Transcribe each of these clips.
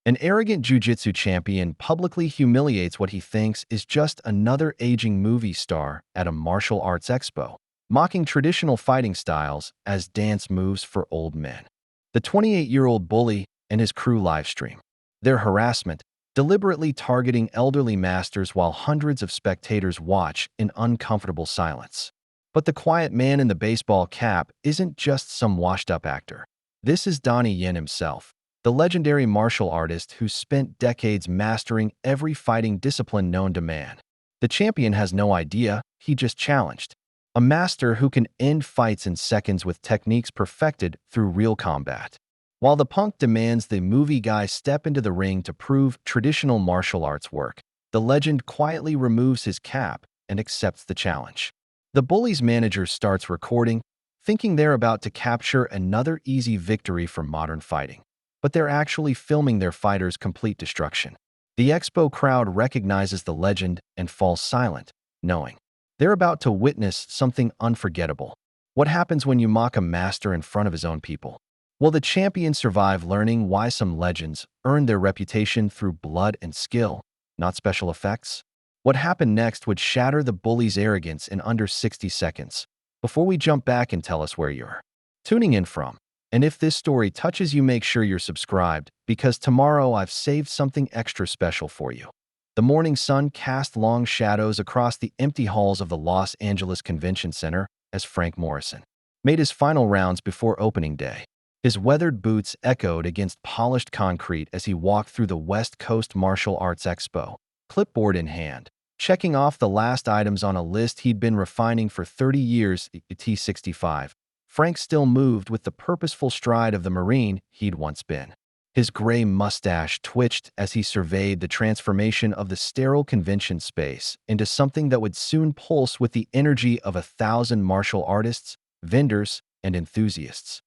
An arrogant ju-jitsu champion publicly humiliates what he thinks is just another aging movie star at a martial arts expo, mocking traditional fighting styles as dance moves for old men. The 28-year-old bully and his crew livestream their harassment, deliberately targeting elderly masters while hundreds of spectators watch in uncomfortable silence. But the quiet man in the baseball cap isn't just some washed-up actor. This is Donnie Yen himself, the legendary martial artist who spent decades mastering every fighting discipline known to man. The champion has no idea, he just challenged. A master who can end fights in seconds with techniques perfected through real combat. While the punk demands the movie guy step into the ring to prove traditional martial arts work, the legend quietly removes his cap and accepts the challenge. The bully's manager starts recording, thinking they're about to capture another easy victory for modern fighting. But they're actually filming their fighters' complete destruction. The expo crowd recognizes the legend and falls silent, knowing they're about to witness something unforgettable. What happens when you mock a master in front of his own people? Will the champion survive learning why some legends earn their reputation through blood and skill, not special effects? What happened next would shatter the bully's arrogance in under 60 seconds. Before we jump back and tell us where you're tuning in from. And if this story touches you, make sure you're subscribed, because tomorrow I've saved something extra special for you. The morning sun cast long shadows across the empty halls of the Los Angeles Convention Center as Frank Morrison made his final rounds before opening day. His weathered boots echoed against polished concrete as he walked through the West Coast Martial Arts Expo, clipboard in hand, checking off the last items on a list he'd been refining for 30 years. T65. Frank still moved with the purposeful stride of the Marine he'd once been. His gray mustache twitched as he surveyed the transformation of the sterile convention space into something that would soon pulse with the energy of 1,000 martial artists, vendors, and enthusiasts.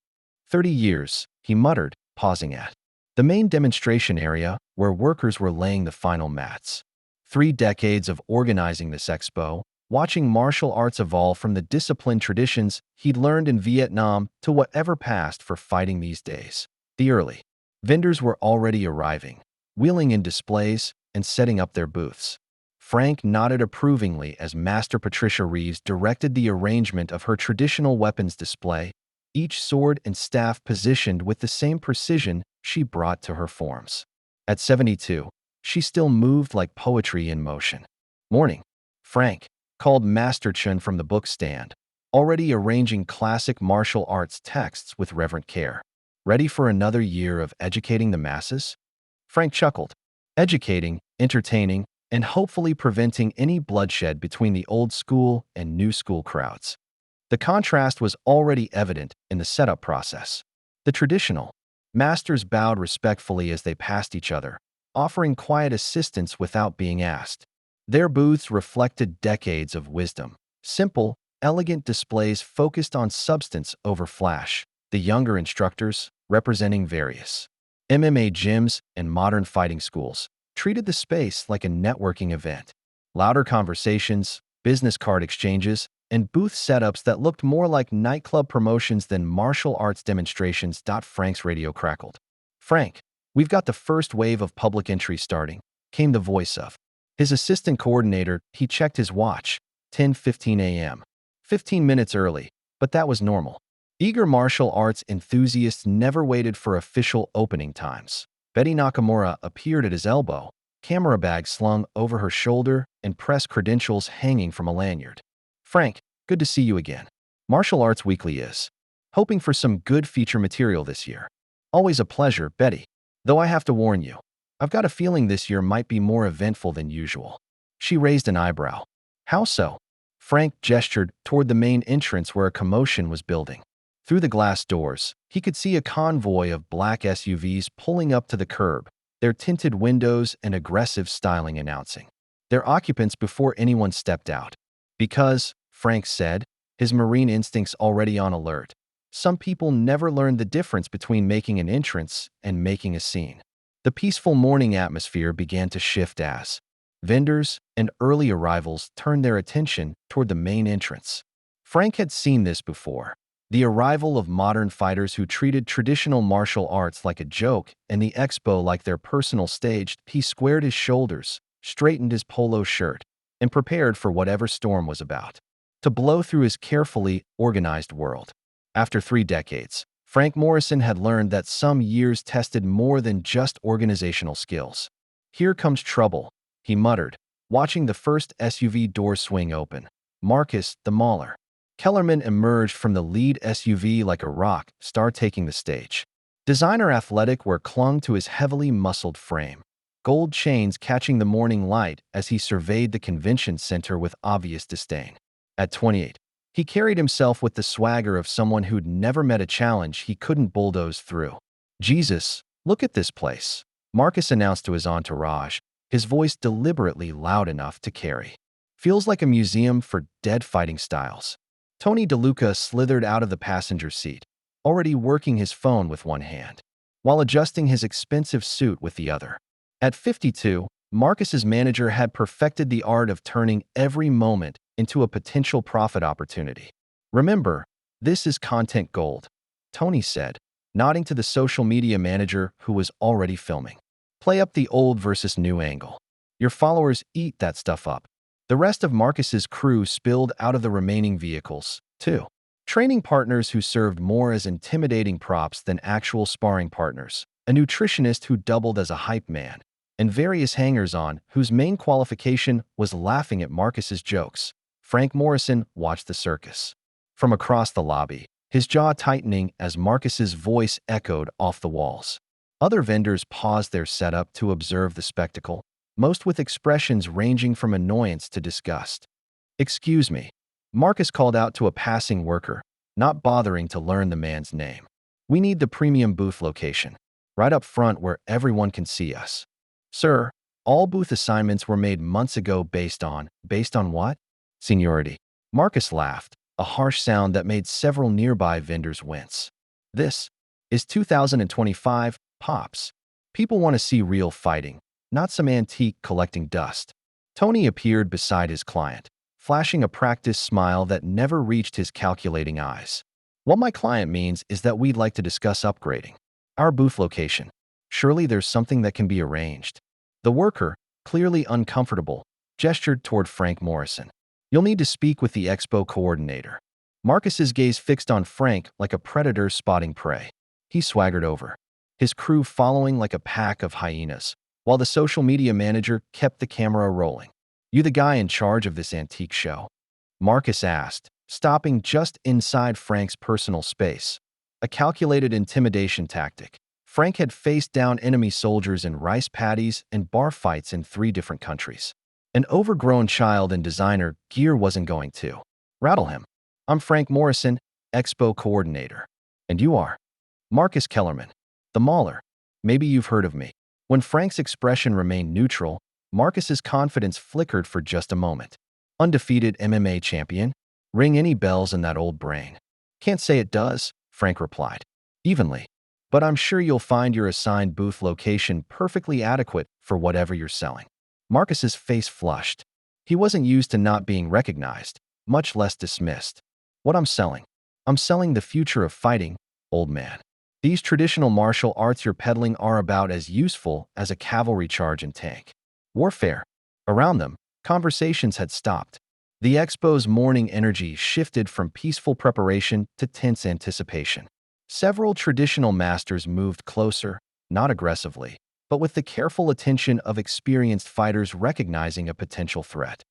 30 years, he muttered, pausing at the main demonstration area where workers were laying the final mats. 3 decades of organizing this expo, watching martial arts evolve from the disciplined traditions he'd learned in Vietnam to whatever passed for fighting these days. The early vendors were already arriving, wheeling in displays and setting up their booths. Frank nodded approvingly as Master Patricia Reeves directed the arrangement of her traditional weapons display, each sword and staff positioned with the same precision she brought to her forms. At 72, she still moved like poetry in motion. "Morning, Frank," called Master Chun from the bookstand, already arranging classic martial arts texts with reverent care. "Ready for another year of educating the masses?" Frank chuckled. Educating, entertaining, and hopefully preventing any bloodshed between the old school and new school crowds. The contrast was already evident in the setup process. The traditional masters bowed respectfully as they passed each other, offering quiet assistance without being asked. Their booths reflected decades of wisdom. Simple, elegant displays focused on substance over flash. The younger instructors, representing various MMA gyms and modern fighting schools, treated the space like a networking event. Louder conversations, business card exchanges, and booth setups that looked more like nightclub promotions than martial arts demonstrations. Frank's radio crackled. "Frank, we've got the first wave of public entry starting," came the voice of his assistant coordinator. He checked his watch. 10:15 a.m. 15 minutes early, but that was normal. Eager martial arts enthusiasts never waited for official opening times. Betty Nakamura appeared at his elbow, camera bag slung over her shoulder and press credentials hanging from a lanyard. "Frank, good to see you again. Martial Arts Weekly is hoping for some good feature material this year." "Always a pleasure, Betty. Though I have to warn you, I've got a feeling this year might be more eventful than usual." She raised an eyebrow. "How so?" Frank gestured toward the main entrance where a commotion was building. Through the glass doors, he could see a convoy of black SUVs pulling up to the curb, their tinted windows and aggressive styling announcing their occupants before anyone stepped out. Because, Frank said, his Marine instincts already on alert, some people never learned the difference between making an entrance and making a scene. The peaceful morning atmosphere began to shift as vendors and early arrivals turned their attention toward the main entrance. Frank had seen this before. The arrival of modern fighters who treated traditional martial arts like a joke and the expo like their personal stage, he squared his shoulders, straightened his polo shirt, and prepared for whatever storm was about to blow through his carefully organized world. After 3 decades, Frank Morrison had learned that some years tested more than just organizational skills. "Here comes trouble," he muttered, watching the first SUV door swing open. Marcus, the mauler, Kellerman emerged from the lead SUV like a rock star taking the stage. Designer athletic wear clung to his heavily muscled frame, gold chains catching the morning light as he surveyed the convention center with obvious disdain. At 28, he carried himself with the swagger of someone who'd never met a challenge he couldn't bulldoze through. "Jesus, look at this place," Marcus announced to his entourage, his voice deliberately loud enough to carry. "Feels like a museum for dead fighting styles." Tony DeLuca slithered out of the passenger seat, already working his phone with one hand, while adjusting his expensive suit with the other. At 52, Marcus's manager had perfected the art of turning every moment into a potential profit opportunity. "Remember, this is content gold," Tony said, nodding to the social media manager who was already filming. "Play up the old versus new angle. Your followers eat that stuff up." The rest of Marcus's crew spilled out of the remaining vehicles, too. Training partners who served more as intimidating props than actual sparring partners, a nutritionist who doubled as a hype man, and various hangers-on whose main qualification was laughing at Marcus's jokes. Frank Morrison watched the circus from across the lobby, his jaw tightening as Marcus's voice echoed off the walls. Other vendors paused their setup to observe the spectacle, most with expressions ranging from annoyance to disgust. "Excuse me," Marcus called out to a passing worker, not bothering to learn the man's name. "We need the premium booth location, right up front where everyone can see us." "Sir, all booth assignments were made months ago based on what?" "Seniority." Marcus laughed, a harsh sound that made several nearby vendors wince. "This is 2025, Pops. People want to see real fighting, not some antique collecting dust." Tony appeared beside his client, flashing a practiced smile that never reached his calculating eyes. "What my client means is that we'd like to discuss upgrading our booth location. Surely there's something that can be arranged." The worker, clearly uncomfortable, gestured toward Frank Morrison. "You'll need to speak with the expo coordinator." Marcus's gaze fixed on Frank like a predator spotting prey. He swaggered over, his crew following like a pack of hyenas, while the social media manager kept the camera rolling. "You the guy in charge of this antique show?" Marcus asked, stopping just inside Frank's personal space. A calculated intimidation tactic. Frank had faced down enemy soldiers in rice paddies and bar fights in 3 different countries. An overgrown child in designer gear wasn't going to rattle him. "I'm Frank Morrison, expo coordinator." "And you are?" "Marcus Kellerman, the mauler. Maybe you've heard of me." When Frank's expression remained neutral, Marcus's confidence flickered for just a moment. "Undefeated MMA champion? Ring any bells in that old brain?" "Can't say it does," Frank replied, evenly. "But I'm sure you'll find your assigned booth location perfectly adequate for whatever you're selling." Marcus's face flushed. He wasn't used to not being recognized, much less dismissed. "What I'm selling? I'm selling the future of fighting, old man. These traditional martial arts you're peddling are about as useful as a cavalry charge and tank warfare." Around them, conversations had stopped. The expo's morning energy shifted from peaceful preparation to tense anticipation. Several traditional masters moved closer, not aggressively, but with the careful attention of experienced fighters recognizing a potential threat.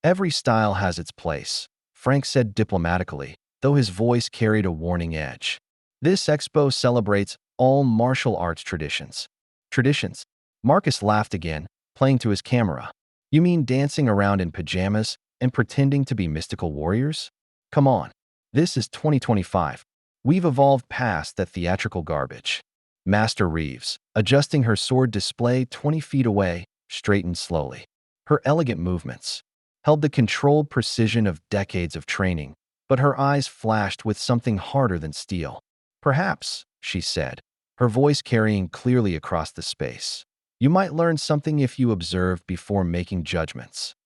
"Every style has its place," Frank said diplomatically, though his voice carried a warning edge. "This expo celebrates all martial arts traditions." "Traditions?" Marcus laughed again, playing to his camera. "You mean dancing around in pajamas and pretending to be mystical warriors? Come on. This is 2025. We've evolved past that theatrical garbage." Master Reeves, adjusting her sword display 20 feet away, straightened slowly. Her elegant movements held the controlled precision of decades of training, but her eyes flashed with something harder than steel. "Perhaps," she said, her voice carrying clearly across the space, "you might learn something if you observed before making judgments."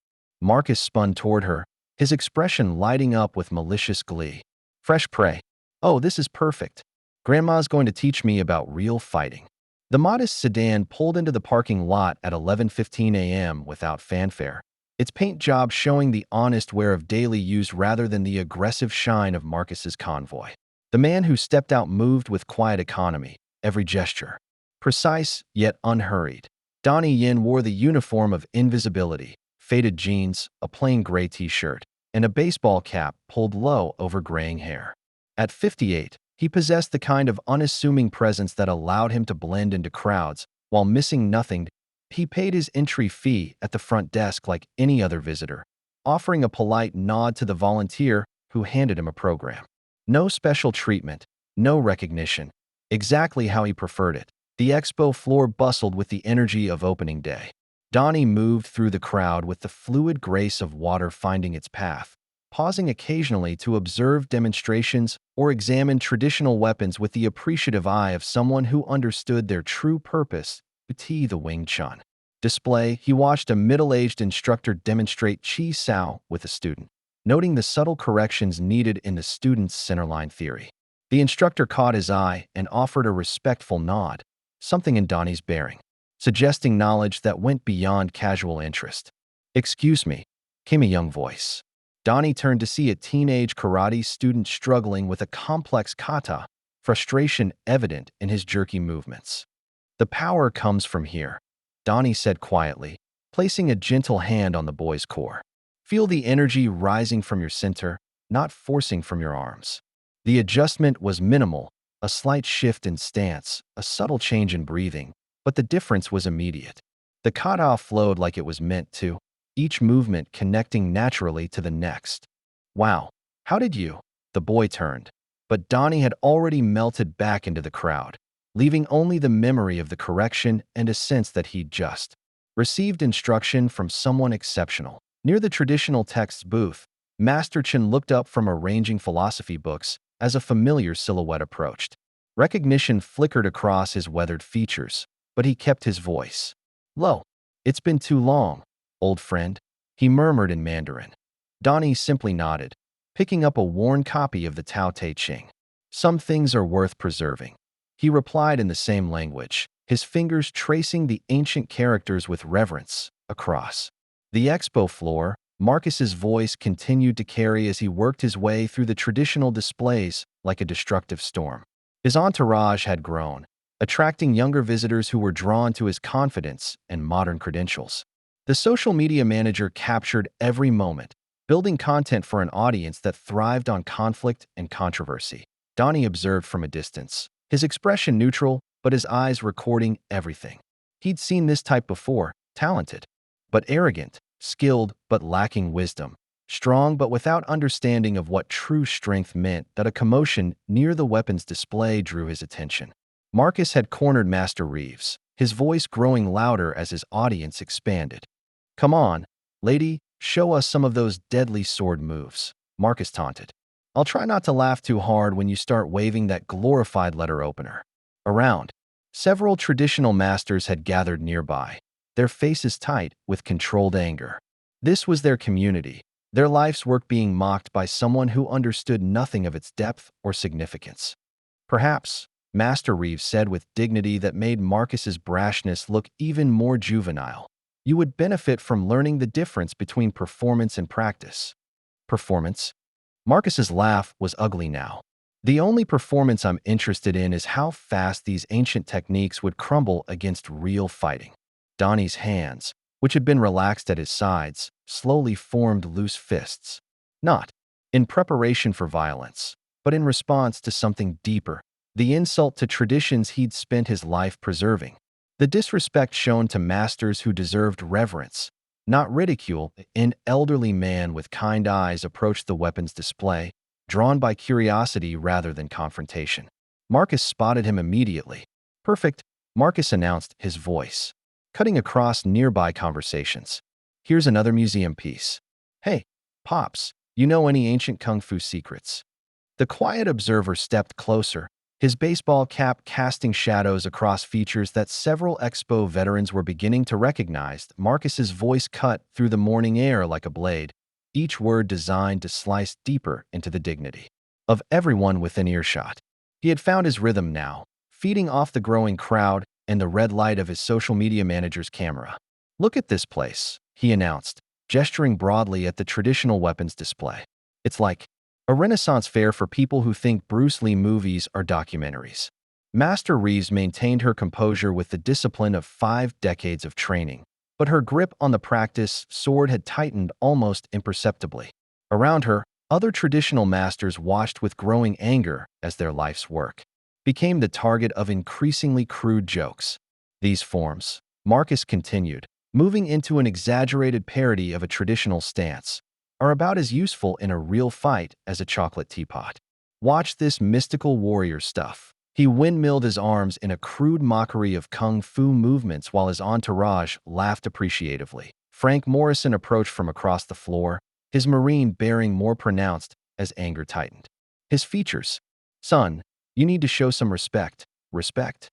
Marcus spun toward her, his expression lighting up with malicious glee. "Fresh prey." Oh, this is perfect. Grandma's going to teach me about real fighting. The modest sedan pulled into the parking lot at 11:15 a.m. without fanfare, its paint job showing the honest wear of daily use rather than the aggressive shine of Marcus's convoy. The man who stepped out moved with quiet economy, every gesture precise yet unhurried. Donnie Yen wore the uniform of invisibility, faded jeans, a plain gray t-shirt, and a baseball cap pulled low over graying hair. At 58, he possessed the kind of unassuming presence that allowed him to blend into crowds while missing nothing. He paid his entry fee at the front desk like any other visitor, offering a polite nod to the volunteer who handed him a program. No special treatment, no recognition, exactly how he preferred it. The expo floor bustled with the energy of opening day. Donnie moved through the crowd with the fluid grace of water finding its path, pausing occasionally to observe demonstrations or examine traditional weapons with the appreciative eye of someone who understood their true purpose. The Wing Chun display, he watched a middle-aged instructor demonstrate Chi Sao with a student, noting the subtle corrections needed in the student's centerline theory. The instructor caught his eye and offered a respectful nod, something in Donnie's bearing, suggesting knowledge that went beyond casual interest. "Excuse me," came a young voice. Donnie turned to see a teenage karate student struggling with a complex kata, frustration evident in his jerky movements. "The power comes from here," Donnie said quietly, placing a gentle hand on the boy's core. "Feel the energy rising from your center, not forcing from your arms." The adjustment was minimal, a slight shift in stance, a subtle change in breathing, but the difference was immediate. The kata flowed like it was meant to, each movement connecting naturally to the next. "Wow, how did you?" The boy turned, but Donnie had already melted back into the crowd, leaving only the memory of the correction and a sense that he'd just received instruction from someone exceptional. Near the traditional texts booth, Master Chen looked up from arranging philosophy books as a familiar silhouette approached. Recognition flickered across his weathered features, but he kept his voice low. "It's been too long, old friend," he murmured in Mandarin. Donnie simply nodded, picking up a worn copy of the Tao Te Ching. "Some things are worth preserving," he replied in the same language, his fingers tracing the ancient characters with reverence across the expo floor. Marcus's voice continued to carry as he worked his way through the traditional displays like a destructive storm. His entourage had grown, attracting younger visitors who were drawn to his confidence and modern credentials. The social media manager captured every moment, building content for an audience that thrived on conflict and controversy. Donnie observed from a distance, his expression neutral, but his eyes recording everything. He'd seen this type before, talented, but arrogant, skilled but lacking wisdom, strong but without understanding of what true strength meant. That a commotion near the weapons display drew his attention. Marcus had cornered Master Reeves, his voice growing louder as his audience expanded. "Come on, lady, show us some of those deadly sword moves," Marcus taunted. "I'll try not to laugh too hard when you start waving that glorified letter opener around." Several traditional masters had gathered nearby, their faces tight with controlled anger. This was their community, their life's work being mocked by someone who understood nothing of its depth or significance. "Perhaps," Master Reeves said with dignity that made Marcus's brashness look even more juvenile, "you would benefit from learning the difference between performance and practice." "Performance?" Marcus's laugh was ugly now. "The only performance I'm interested in is how fast these ancient techniques would crumble against real fighting." Donnie's hands, which had been relaxed at his sides, slowly formed loose fists. Not in preparation for violence, but in response to something deeper, the insult to traditions he'd spent his life preserving. The disrespect shown to masters who deserved reverence, not ridicule. An elderly man with kind eyes approached the weapons display, drawn by curiosity rather than confrontation. Marcus spotted him immediately. "Perfect," Marcus announced, his voice cutting across nearby conversations. "Here's another museum piece. Hey, Pops, you know any ancient kung fu secrets?" The quiet observer stepped closer, his baseball cap casting shadows across features that several expo veterans were beginning to recognize. Marcus's voice cut through the morning air like a blade, each word designed to slice deeper into the dignity. of everyone within earshot. He had found his rhythm now, feeding off the growing crowd and the red light of his social media manager's camera. "Look at this place," he announced, gesturing broadly at the traditional weapons display. "It's like a Renaissance fair for people who think Bruce Lee movies are documentaries." Master Reeves maintained her composure with the discipline of 5 decades of training, but her grip on the practice sword had tightened almost imperceptibly. Around her, other traditional masters watched with growing anger as their life's work became the target of increasingly crude jokes. "These forms," Marcus continued, moving into an exaggerated parody of a traditional stance, "are about as useful in a real fight as a chocolate teapot. Watch this mystical warrior stuff." He windmilled his arms in a crude mockery of kung fu movements while his entourage laughed appreciatively. Frank Morrison approached from across the floor, his marine bearing more pronounced as anger tightened. His features. "Son, you need to show some respect." "Respect?"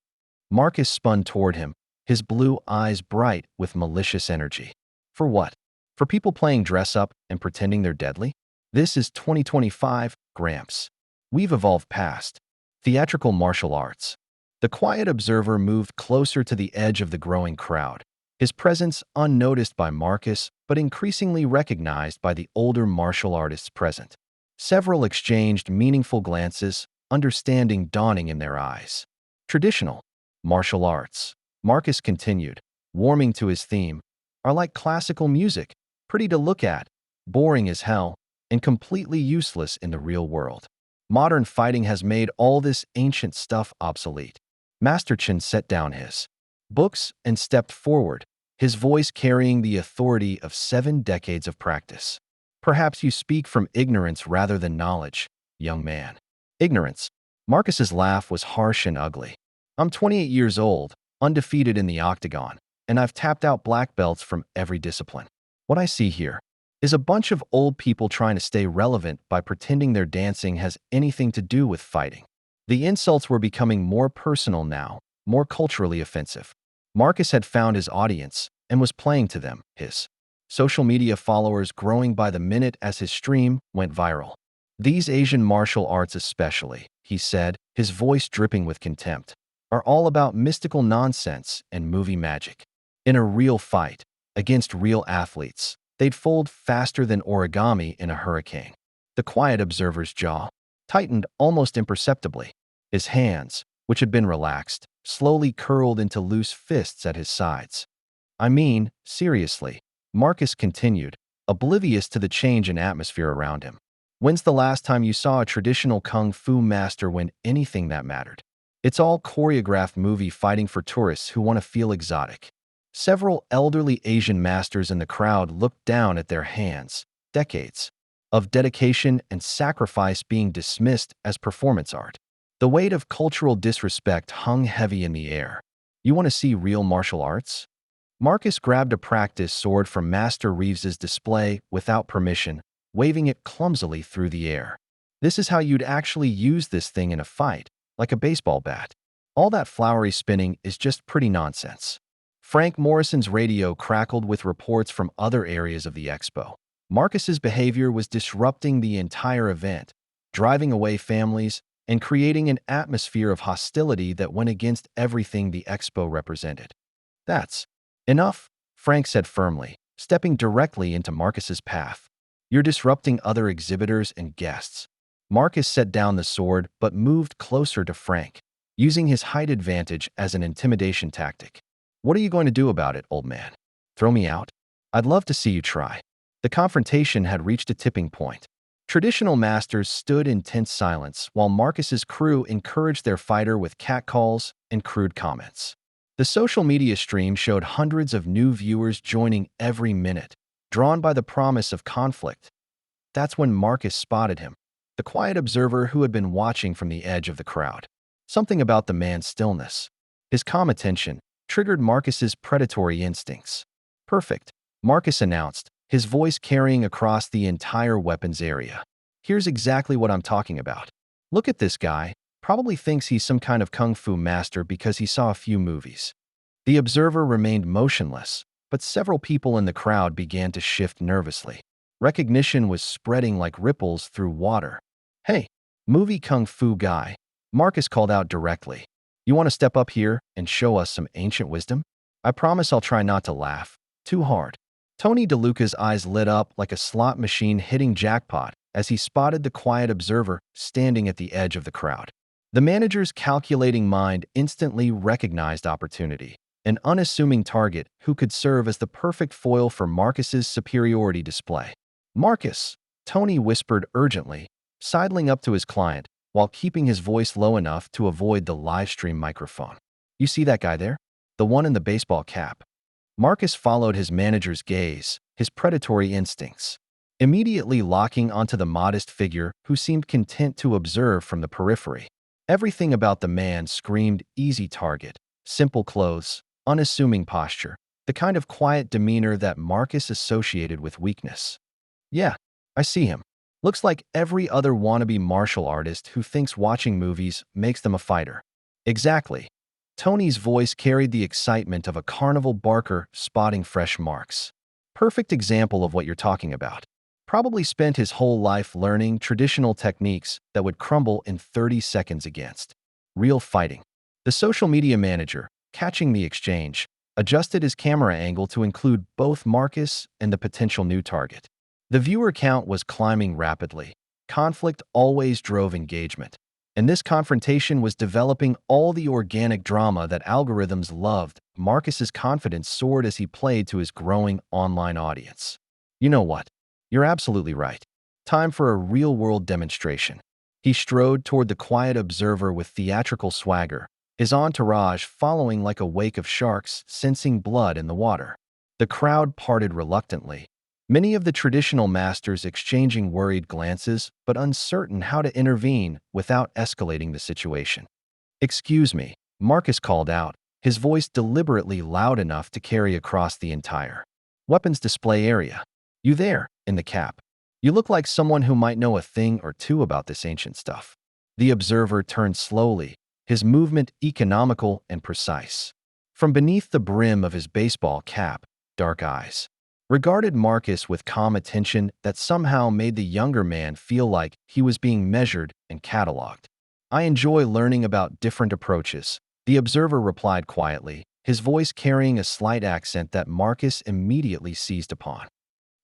Marcus spun toward him, his blue eyes bright with malicious energy. "For what? For people playing dress-up and pretending they're deadly? This is 2025, Gramps. We've evolved past theatrical martial arts." The quiet observer moved closer to the edge of the growing crowd, his presence unnoticed by Marcus but increasingly recognized by the older martial artists present. Several exchanged meaningful glances, understanding dawning in their eyes. "Traditional martial arts," Marcus continued, warming to his theme, "are like classical music, pretty to look at, boring as hell, and completely useless in the real world. Modern fighting has made all this ancient stuff obsolete." Master Chen set down his books and stepped forward, his voice carrying the authority of 7 decades of practice. "Perhaps you speak from ignorance rather than knowledge, young man." "Ignorance?" Marcus's laugh was harsh and ugly. "I'm 28 years old, undefeated in the octagon, and I've tapped out black belts from every discipline. What I see here is a bunch of old people trying to stay relevant by pretending their dancing has anything to do with fighting." The insults were becoming more personal now, more culturally offensive. Marcus had found his audience and was playing to them, his social media followers growing by the minute as his stream went viral. "These Asian martial arts especially," he said, his voice dripping with contempt, "are all about mystical nonsense and movie magic. In a real fight, against real athletes, they'd fold faster than origami in a hurricane." The quiet observer's jaw tightened almost imperceptibly. His hands, which had been relaxed, slowly curled into loose fists at his sides. "I mean, seriously," Marcus continued, oblivious to the change in atmosphere around him. "When's the last time you saw a traditional kung fu master win anything that mattered? It's all choreographed movie fighting for tourists who want to feel exotic." Several elderly Asian masters in the crowd looked down at their hands, decades of dedication and sacrifice being dismissed as performance art. The weight of cultural disrespect hung heavy in the air. "You want to see real martial arts?" Marcus grabbed a practice sword from Master Reeves's display without permission, waving it clumsily through the air. "This is how you'd actually use this thing in a fight, like a baseball bat. All that flowery spinning is just pretty nonsense." Frank Morrison's radio crackled with reports from other areas of the expo. Marcus's behavior was disrupting the entire event, driving away families and creating an atmosphere of hostility that went against everything the expo represented. "That's enough," Frank said firmly, stepping directly into Marcus's path. "You're disrupting other exhibitors and guests." Marcus set down the sword but moved closer to Frank, using his height advantage as an intimidation tactic. "What are you going to do about it, old man? Throw me out? I'd love to see you try." The confrontation had reached a tipping point. Traditional masters stood in tense silence while Marcus's crew encouraged their fighter with catcalls and crude comments. The social media stream showed hundreds of new viewers joining every minute, drawn by the promise of conflict. That's when Marcus spotted him, the quiet observer who had been watching from the edge of the crowd. Something about the man's stillness, his calm attention, triggered Marcus's predatory instincts. "Perfect," Marcus announced, his voice carrying across the entire weapons area. "Here's exactly what I'm talking about. Look at this guy, probably thinks he's some kind of kung fu master because he saw a few movies." The observer remained motionless, but several people in the crowd began to shift nervously. Recognition was spreading like ripples through water. "Hey, Movie Kung Fu Guy. Marcus called out directly. You want to step up here and show us some ancient wisdom? I promise I'll try not to laugh too hard. Tony DeLuca's eyes lit up like a slot machine hitting jackpot as he spotted the quiet observer standing at the edge of the crowd. The manager's calculating mind instantly recognized opportunity, an unassuming target who could serve as the perfect foil for Marcus's superiority display. Marcus, Tony whispered urgently, sidling up to his client while keeping his voice low enough to avoid the livestream microphone. You see that guy there? The one in the baseball cap. Marcus followed his manager's gaze, his predatory instincts, immediately locking onto the modest figure who seemed content to observe from the periphery. Everything about the man screamed easy target, simple clothes, unassuming posture, the kind of quiet demeanor that Marcus associated with weakness. Yeah, I see him. Looks like every other wannabe martial artist who thinks watching movies makes them a fighter. Exactly. Tony's voice carried the excitement of a carnival barker spotting fresh marks. Perfect example of what you're talking about. Probably spent his whole life learning traditional techniques that would crumble in 30 seconds against real fighting. The social media manager, catching the exchange, adjusted his camera angle to include both Marcus and the potential new target. The viewer count was climbing rapidly. Conflict always drove engagement, and this confrontation was developing all the organic drama that algorithms loved. Marcus's confidence soared as he played to his growing online audience. You know what? You're absolutely right. Time for a real-world demonstration. He strode toward the quiet observer with theatrical swagger, his entourage following like a wake of sharks sensing blood in the water. The crowd parted reluctantly, many of the traditional masters exchanging worried glances but uncertain how to intervene without escalating the situation. Excuse me, Marcus called out, his voice deliberately loud enough to carry across the entire weapons display area. You there, in the cap. You look like someone who might know a thing or two about this ancient stuff. The observer turned slowly, his movement economical and precise. From beneath the brim of his baseball cap, dark eyes regarded Marcus with calm attention that somehow made the younger man feel like he was being measured and cataloged. I enjoy learning about different approaches, the observer replied quietly, his voice carrying a slight accent that Marcus immediately seized upon.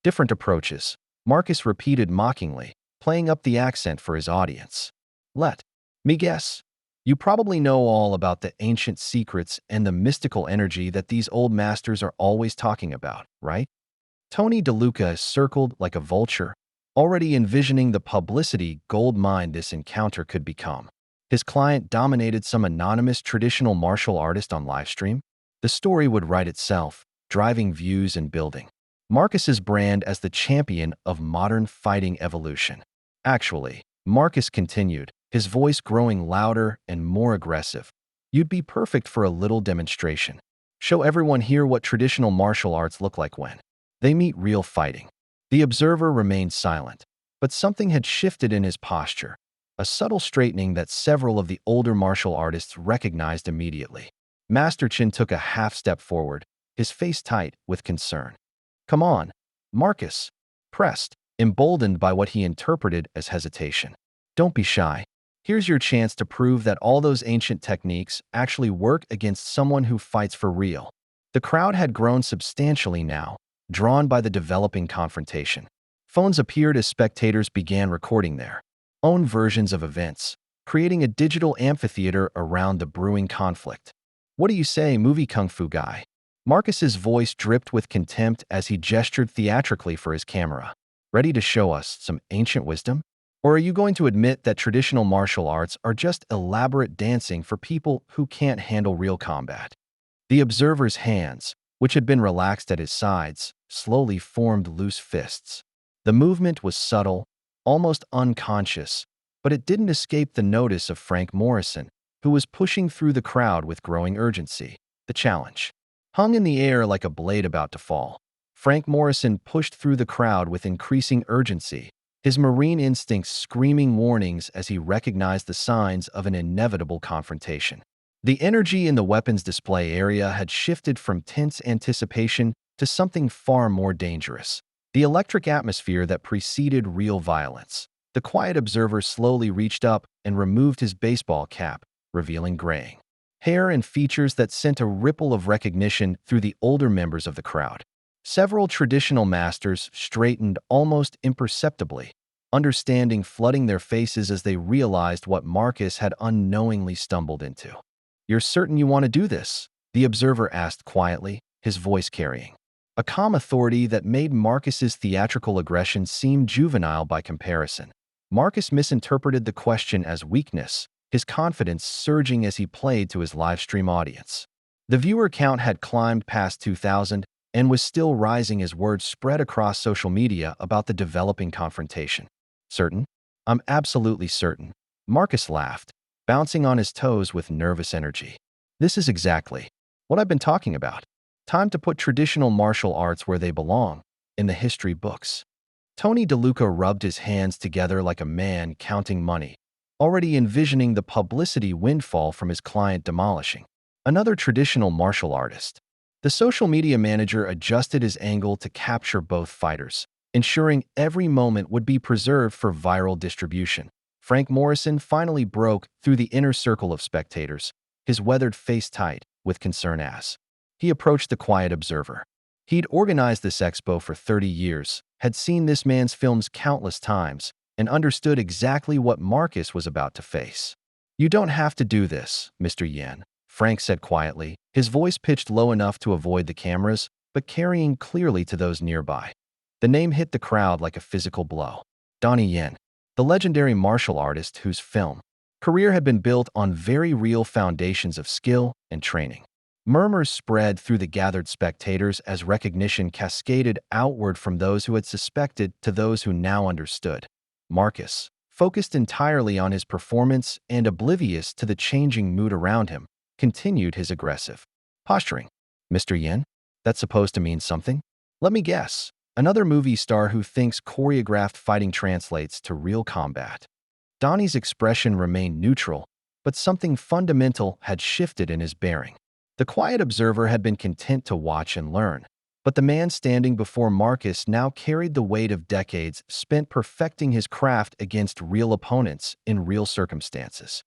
Different approaches, Marcus repeated mockingly, playing up the accent for his audience. Let me guess. You probably know all about the ancient secrets and the mystical energy that these old masters are always talking about, right? Tony DeLuca circled like a vulture, already envisioning the publicity gold mine this encounter could become. His client dominated some anonymous traditional martial artist on livestream. The story would write itself, driving views and building Marcus's brand as the champion of modern fighting evolution. Actually, Marcus continued, his voice growing louder and more aggressive. You'd be perfect for a little demonstration. Show everyone here what traditional martial arts look like when they meet real fighting. The observer remained silent, but something had shifted in his posture, a subtle straightening that several of the older martial artists recognized immediately. Master Chin took a half step forward, his face tight with concern. Come on, Marcus, pressed, emboldened by what he interpreted as hesitation. Don't be shy. Here's your chance to prove that all those ancient techniques actually work against someone who fights for real. The crowd had grown substantially now, drawn by the developing confrontation. Phones appeared as spectators began recording their own versions of events, creating a digital amphitheater around the brewing conflict. What do you say, movie Kung Fu Guy? Marcus's voice dripped with contempt as he gestured theatrically for his camera. Ready to show us some ancient wisdom? Or are you going to admit that traditional martial arts are just elaborate dancing for people who can't handle real combat? The observer's hands, which had been relaxed at his sides, slowly formed loose fists. The movement was subtle, almost unconscious, but it didn't escape the notice of Frank Morrison, who was pushing through the crowd with growing urgency. The challenge hung in the air like a blade about to fall. Frank Morrison pushed through the crowd with increasing urgency, his marine instincts screaming warnings as he recognized the signs of an inevitable confrontation. The energy in the weapons display area had shifted from tense anticipation to something far more dangerous, the electric atmosphere that preceded real violence. The quiet observer slowly reached up and removed his baseball cap, revealing graying hair and features that sent a ripple of recognition through the older members of the crowd. Several traditional masters straightened almost imperceptibly, understanding flooding their faces as they realized what Marcus had unknowingly stumbled into. "You're certain you want to do this?" the observer asked quietly, his voice carrying a calm authority that made Marcus's theatrical aggression seem juvenile by comparison. Marcus misinterpreted the question as weakness, his confidence surging as he played to his livestream audience. The viewer count had climbed past 2,000 and was still rising as word spread across social media about the developing confrontation. "Certain? I'm absolutely certain." Marcus laughed, bouncing on his toes with nervous energy. "This is exactly what I've been talking about. Time to put traditional martial arts where they belong, in the history books." Tony DeLuca rubbed his hands together like a man counting money, already envisioning the publicity windfall from his client demolishing another traditional martial artist. The social media manager adjusted his angle to capture both fighters, ensuring every moment would be preserved for viral distribution. Frank Morrison finally broke through the inner circle of spectators, his weathered face tight with concern as he approached the quiet observer. He'd organized this expo for 30 years, had seen this man's films countless times, and understood exactly what Marcus was about to face. "You don't have to do this, Mr. Yen," Frank said quietly, his voice pitched low enough to avoid the cameras, but carrying clearly to those nearby. The name hit the crowd like a physical blow. Donnie Yen, the legendary martial artist whose film career had been built on very real foundations of skill and training. Murmurs spread through the gathered spectators as recognition cascaded outward from those who had suspected to those who now understood. Marcus, focused entirely on his performance and oblivious to the changing mood around him, continued his aggressive posturing. "Mr. Yen, that's supposed to mean something? Let me guess. Another movie star who thinks choreographed fighting translates to real combat." Donnie's expression remained neutral, but something fundamental had shifted in his bearing. The quiet observer had been content to watch and learn, but the man standing before Marcus now carried the weight of decades spent perfecting his craft against real opponents in real circumstances.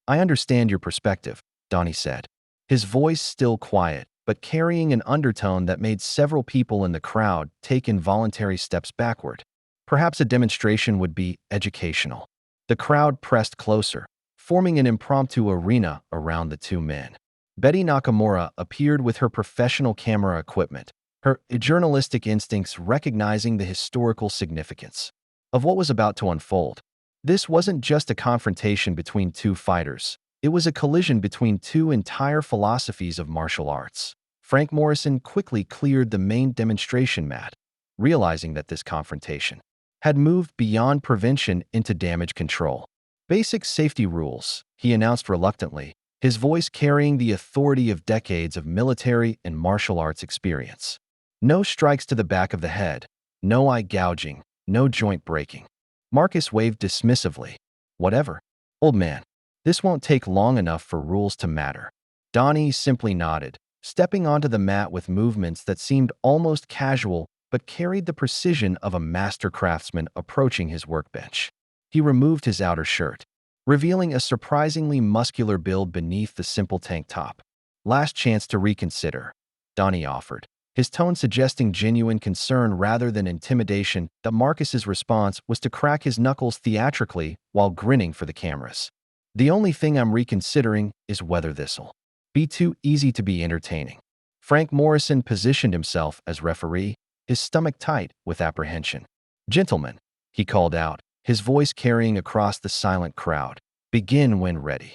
"I understand your perspective," Donnie said, his voice still quiet, but carrying an undertone that made several people in the crowd take involuntary steps backward. Perhaps a demonstration would be educational. The crowd pressed closer, forming an impromptu arena around the two men. Betty Nakamura appeared with her professional camera equipment, her journalistic instincts recognizing the historical significance of what was about to unfold. This wasn't just a confrontation between two fighters. It was a collision between two entire philosophies of martial arts. Frank Morrison quickly cleared the main demonstration mat, realizing that this confrontation had moved beyond prevention into damage control. "Basic safety rules," he announced reluctantly, his voice carrying the authority of decades of military and martial arts experience. "No strikes to the back of the head, no eye gouging, no joint breaking." Marcus waved dismissively. "Whatever, old man. This won't take long enough for rules to matter." Donnie simply nodded, stepping onto the mat with movements that seemed almost casual but carried the precision of a master craftsman approaching his workbench. He removed his outer shirt, revealing a surprisingly muscular build beneath the simple tank top. "Last chance to reconsider," Donnie offered, his tone suggesting genuine concern rather than intimidation. That Marcus's response was to crack his knuckles theatrically while grinning for the cameras. "The only thing I'm reconsidering is whether this'll be too easy to be entertaining." Frank Morrison positioned himself as referee, his stomach tight with apprehension. "Gentlemen," he called out, his voice carrying across the silent crowd, "begin when ready."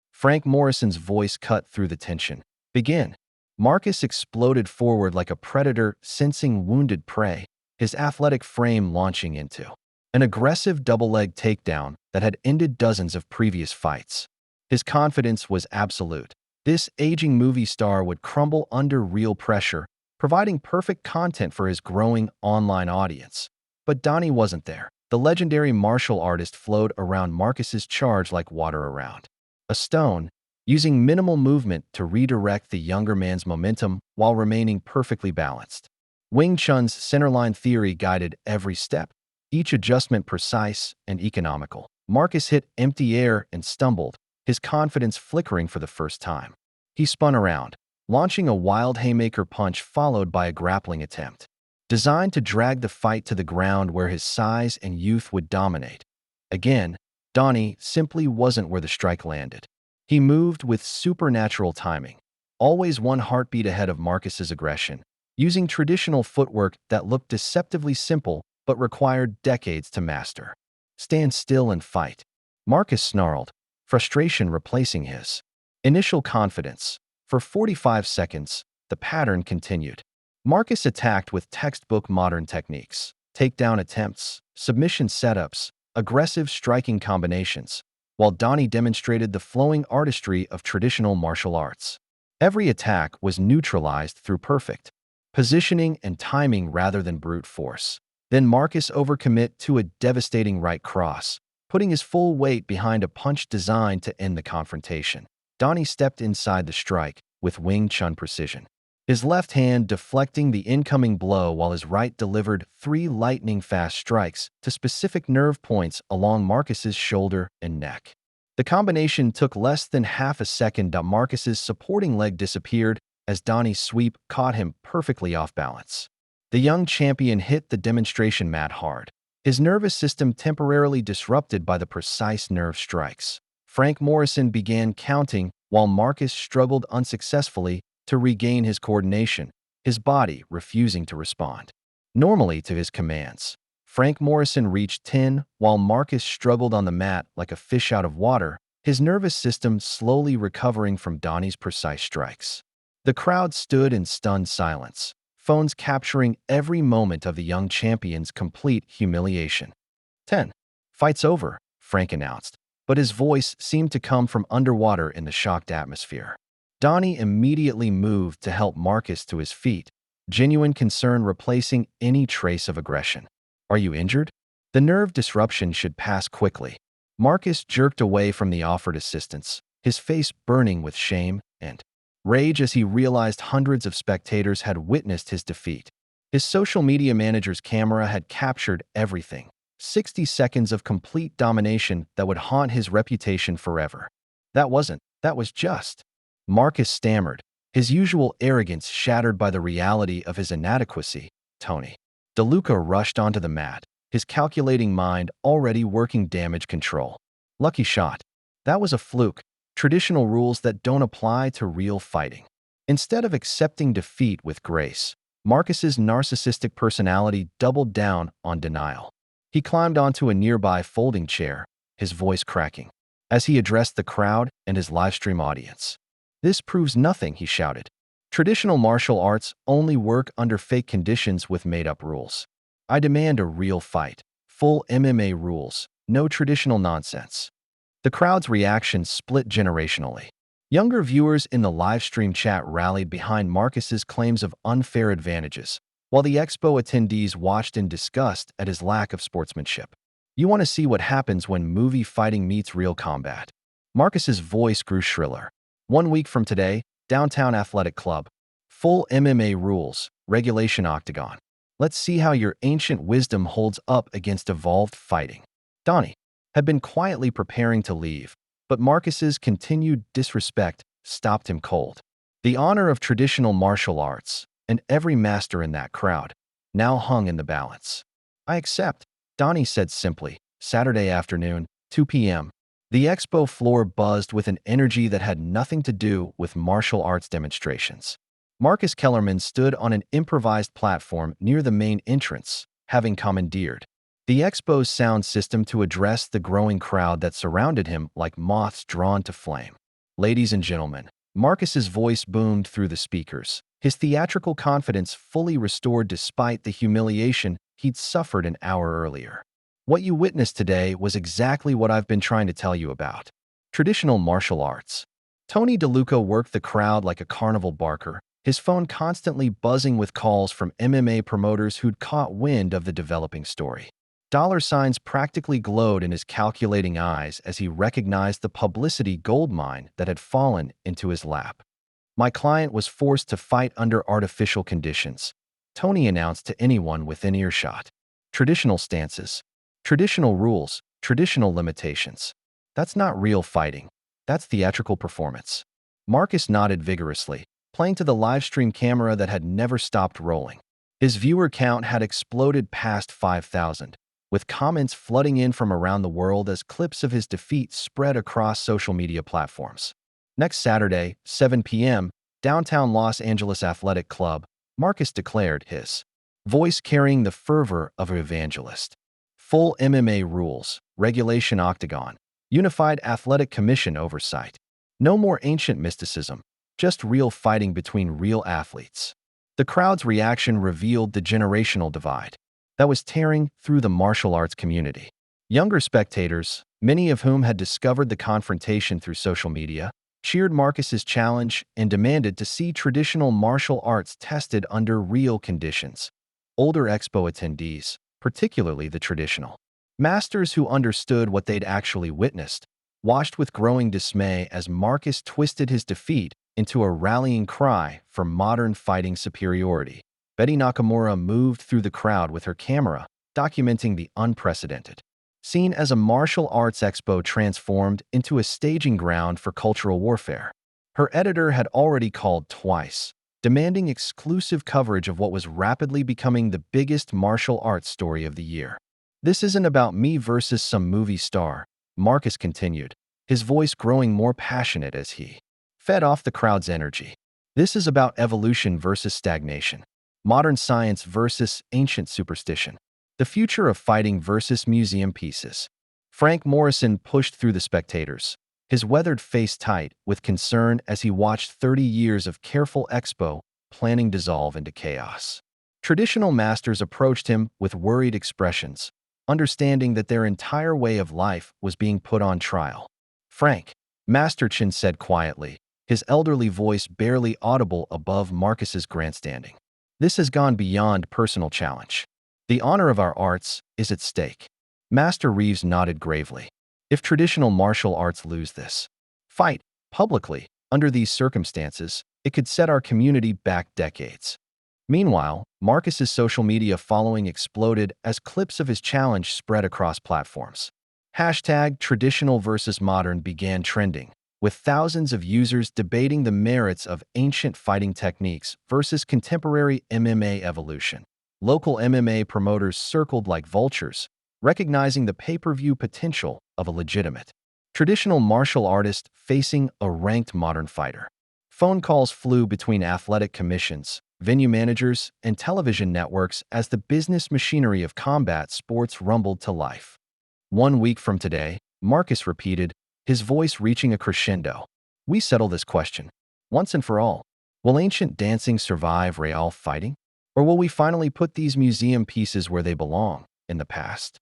Frank Morrison's voice cut through the tension. "Begin." Marcus exploded forward like a predator sensing wounded prey, his athletic frame launching into an aggressive double-leg takedown that had ended dozens of previous fights. His confidence was absolute. This aging movie star would crumble under real pressure, providing perfect content for his growing online audience. But Donnie wasn't there. The legendary martial artist flowed around Marcus's charge like water around a stone, using minimal movement to redirect the younger man's momentum while remaining perfectly balanced. Wing Chun's centerline theory guided every step. each adjustment precise and economical. Marcus hit empty air and stumbled, his confidence flickering for the first time. He spun around, launching a wild haymaker punch followed by a grappling attempt, designed to drag the fight to the ground where his size and youth would dominate. Again, Donnie simply wasn't where the strike landed. He moved with supernatural timing, always one heartbeat ahead of Marcus's aggression, using traditional footwork that looked deceptively simple but required decades to master. Stand still and fight. Marcus snarled, frustration replacing his initial confidence. For 45 seconds, the pattern continued. Marcus attacked with textbook modern techniques, takedown attempts, submission setups, aggressive striking combinations, while Donnie demonstrated the flowing artistry of traditional martial arts. Every attack was neutralized through perfect positioning and timing rather than brute force. Then Marcus overcommit to a devastating right cross, putting his full weight behind a punch designed to end the confrontation. Donnie stepped inside the strike with Wing Chun precision, his left hand deflecting the incoming blow while his right delivered 3 lightning-fast strikes to specific nerve points along Marcus's shoulder and neck. The combination took less than half a second. Marcus's supporting leg disappeared as Donnie's sweep caught him perfectly off balance. The young champion hit the demonstration mat hard, his nervous system temporarily disrupted by the precise nerve strikes. Frank Morrison began counting while Marcus struggled unsuccessfully to regain his coordination, his body refusing to respond normally to his commands. Frank Morrison reached 10 while Marcus struggled on the mat like a fish out of water, his nervous system slowly recovering from Donnie's precise strikes. The crowd stood in stunned silence, phones capturing every moment of the young champion's complete humiliation. 10. Fight's over, Frank announced, but his voice seemed to come from underwater in the shocked atmosphere. Donnie immediately moved to help Marcus to his feet, genuine concern replacing any trace of aggression. Are you injured? The nerve disruption should pass quickly. Marcus jerked away from the offered assistance, his face burning with shame and rage as he realized hundreds of spectators had witnessed his defeat. His social media manager's camera had captured everything. 60 seconds of complete domination that would haunt his reputation forever. That was just. Marcus stammered, his usual arrogance shattered by the reality of his inadequacy. Tony DeLuca rushed onto the mat, his calculating mind already working damage control. Lucky shot. That was a fluke. Traditional rules that don't apply to real fighting. Instead of accepting defeat with grace, Marcus's narcissistic personality doubled down on denial. He climbed onto a nearby folding chair, his voice cracking, as he addressed the crowd and his livestream audience. This proves nothing, he shouted. Traditional martial arts only work under fake conditions with made-up rules. I demand a real fight, full MMA rules, no traditional nonsense. The crowd's reaction split generationally. Younger viewers in the livestream chat rallied behind Marcus's claims of unfair advantages, while the expo attendees watched in disgust at his lack of sportsmanship. You want to see what happens when movie fighting meets real combat. Marcus's voice grew shriller. 1 week from today, Downtown Athletic Club. Full MMA rules, regulation octagon. Let's see how your ancient wisdom holds up against evolved fighting. Donnie had been quietly preparing to leave, but Marcus's continued disrespect stopped him cold. The honor of traditional martial arts, and every master in that crowd, now hung in the balance. I accept, Donnie said simply. Saturday afternoon, 2 p.m. The expo floor buzzed with an energy that had nothing to do with martial arts demonstrations. Marcus Kellerman stood on an improvised platform near the main entrance, having commandeered the expo's sound system to address the growing crowd that surrounded him like moths drawn to flame. Ladies and gentlemen, Marcus's voice boomed through the speakers, his theatrical confidence fully restored despite the humiliation he'd suffered an hour earlier. What you witnessed today was exactly what I've been trying to tell you about. Traditional martial arts. Tony DeLuca worked the crowd like a carnival barker, his phone constantly buzzing with calls from MMA promoters who'd caught wind of the developing story. Dollar signs practically glowed in his calculating eyes as he recognized the publicity goldmine that had fallen into his lap. My client was forced to fight under artificial conditions, Tony announced to anyone within earshot. traditional stances, traditional rules, traditional limitations. That's not real fighting. That's theatrical performance. Marcus nodded vigorously, playing to the livestream camera that had never stopped rolling. His viewer count had exploded past 5,000, with comments flooding in from around the world as clips of his defeat spread across social media platforms. Next Saturday, 7 p.m., downtown Los Angeles Athletic Club, Marcus declared, his voice carrying the fervor of an evangelist. Full MMA rules, regulation octagon, unified athletic commission oversight. No more ancient mysticism, just real fighting between real athletes. The crowd's reaction revealed the generational divide that was tearing through the martial arts community. Younger spectators, many of whom had discovered the confrontation through social media, cheered Marcus's challenge and demanded to see traditional martial arts tested under real conditions. Older expo attendees, particularly the traditional masters who understood what they'd actually witnessed, watched with growing dismay as Marcus twisted his defeat into a rallying cry for modern fighting superiority. Betty Nakamura moved through the crowd with her camera, documenting the unprecedented scene as a martial arts expo transformed into a staging ground for cultural warfare. Her editor had already called twice, demanding exclusive coverage of what was rapidly becoming the biggest martial arts story of the year. "This isn't about me versus some movie star," Marcus continued, his voice growing more passionate as he fed off the crowd's energy. "This is about evolution versus stagnation, modern science versus ancient superstition, the future of fighting versus museum pieces." Frank Morrison pushed through the spectators, his weathered face tight with concern as he watched 30 years of careful expo planning dissolve into chaos. Traditional masters approached him with worried expressions, understanding that their entire way of life was being put on trial. "Frank," Master Chin said quietly, his elderly voice barely audible above Marcus's grandstanding. "This has gone beyond personal challenge. The honor of our arts is at stake." Master Reeves nodded gravely. "If traditional martial arts lose this fight publicly under these circumstances, it could set our community back decades." Meanwhile, Marcus's social media following exploded as clips of his challenge spread across platforms. Hashtag traditional versus modern began trending, with thousands of users debating the merits of ancient fighting techniques versus contemporary MMA evolution. Local MMA promoters circled like vultures, recognizing the pay-per-view potential of a legitimate traditional martial artist facing a ranked modern fighter. Phone calls flew between athletic commissions, venue managers, and television networks as the business machinery of combat sports rumbled to life. "1 week from today," Marcus repeated, his voice reaching a crescendo, "we settle this question, once and for all. Will ancient dancing survive real fighting? Or will we finally put these museum pieces where they belong, in the past?"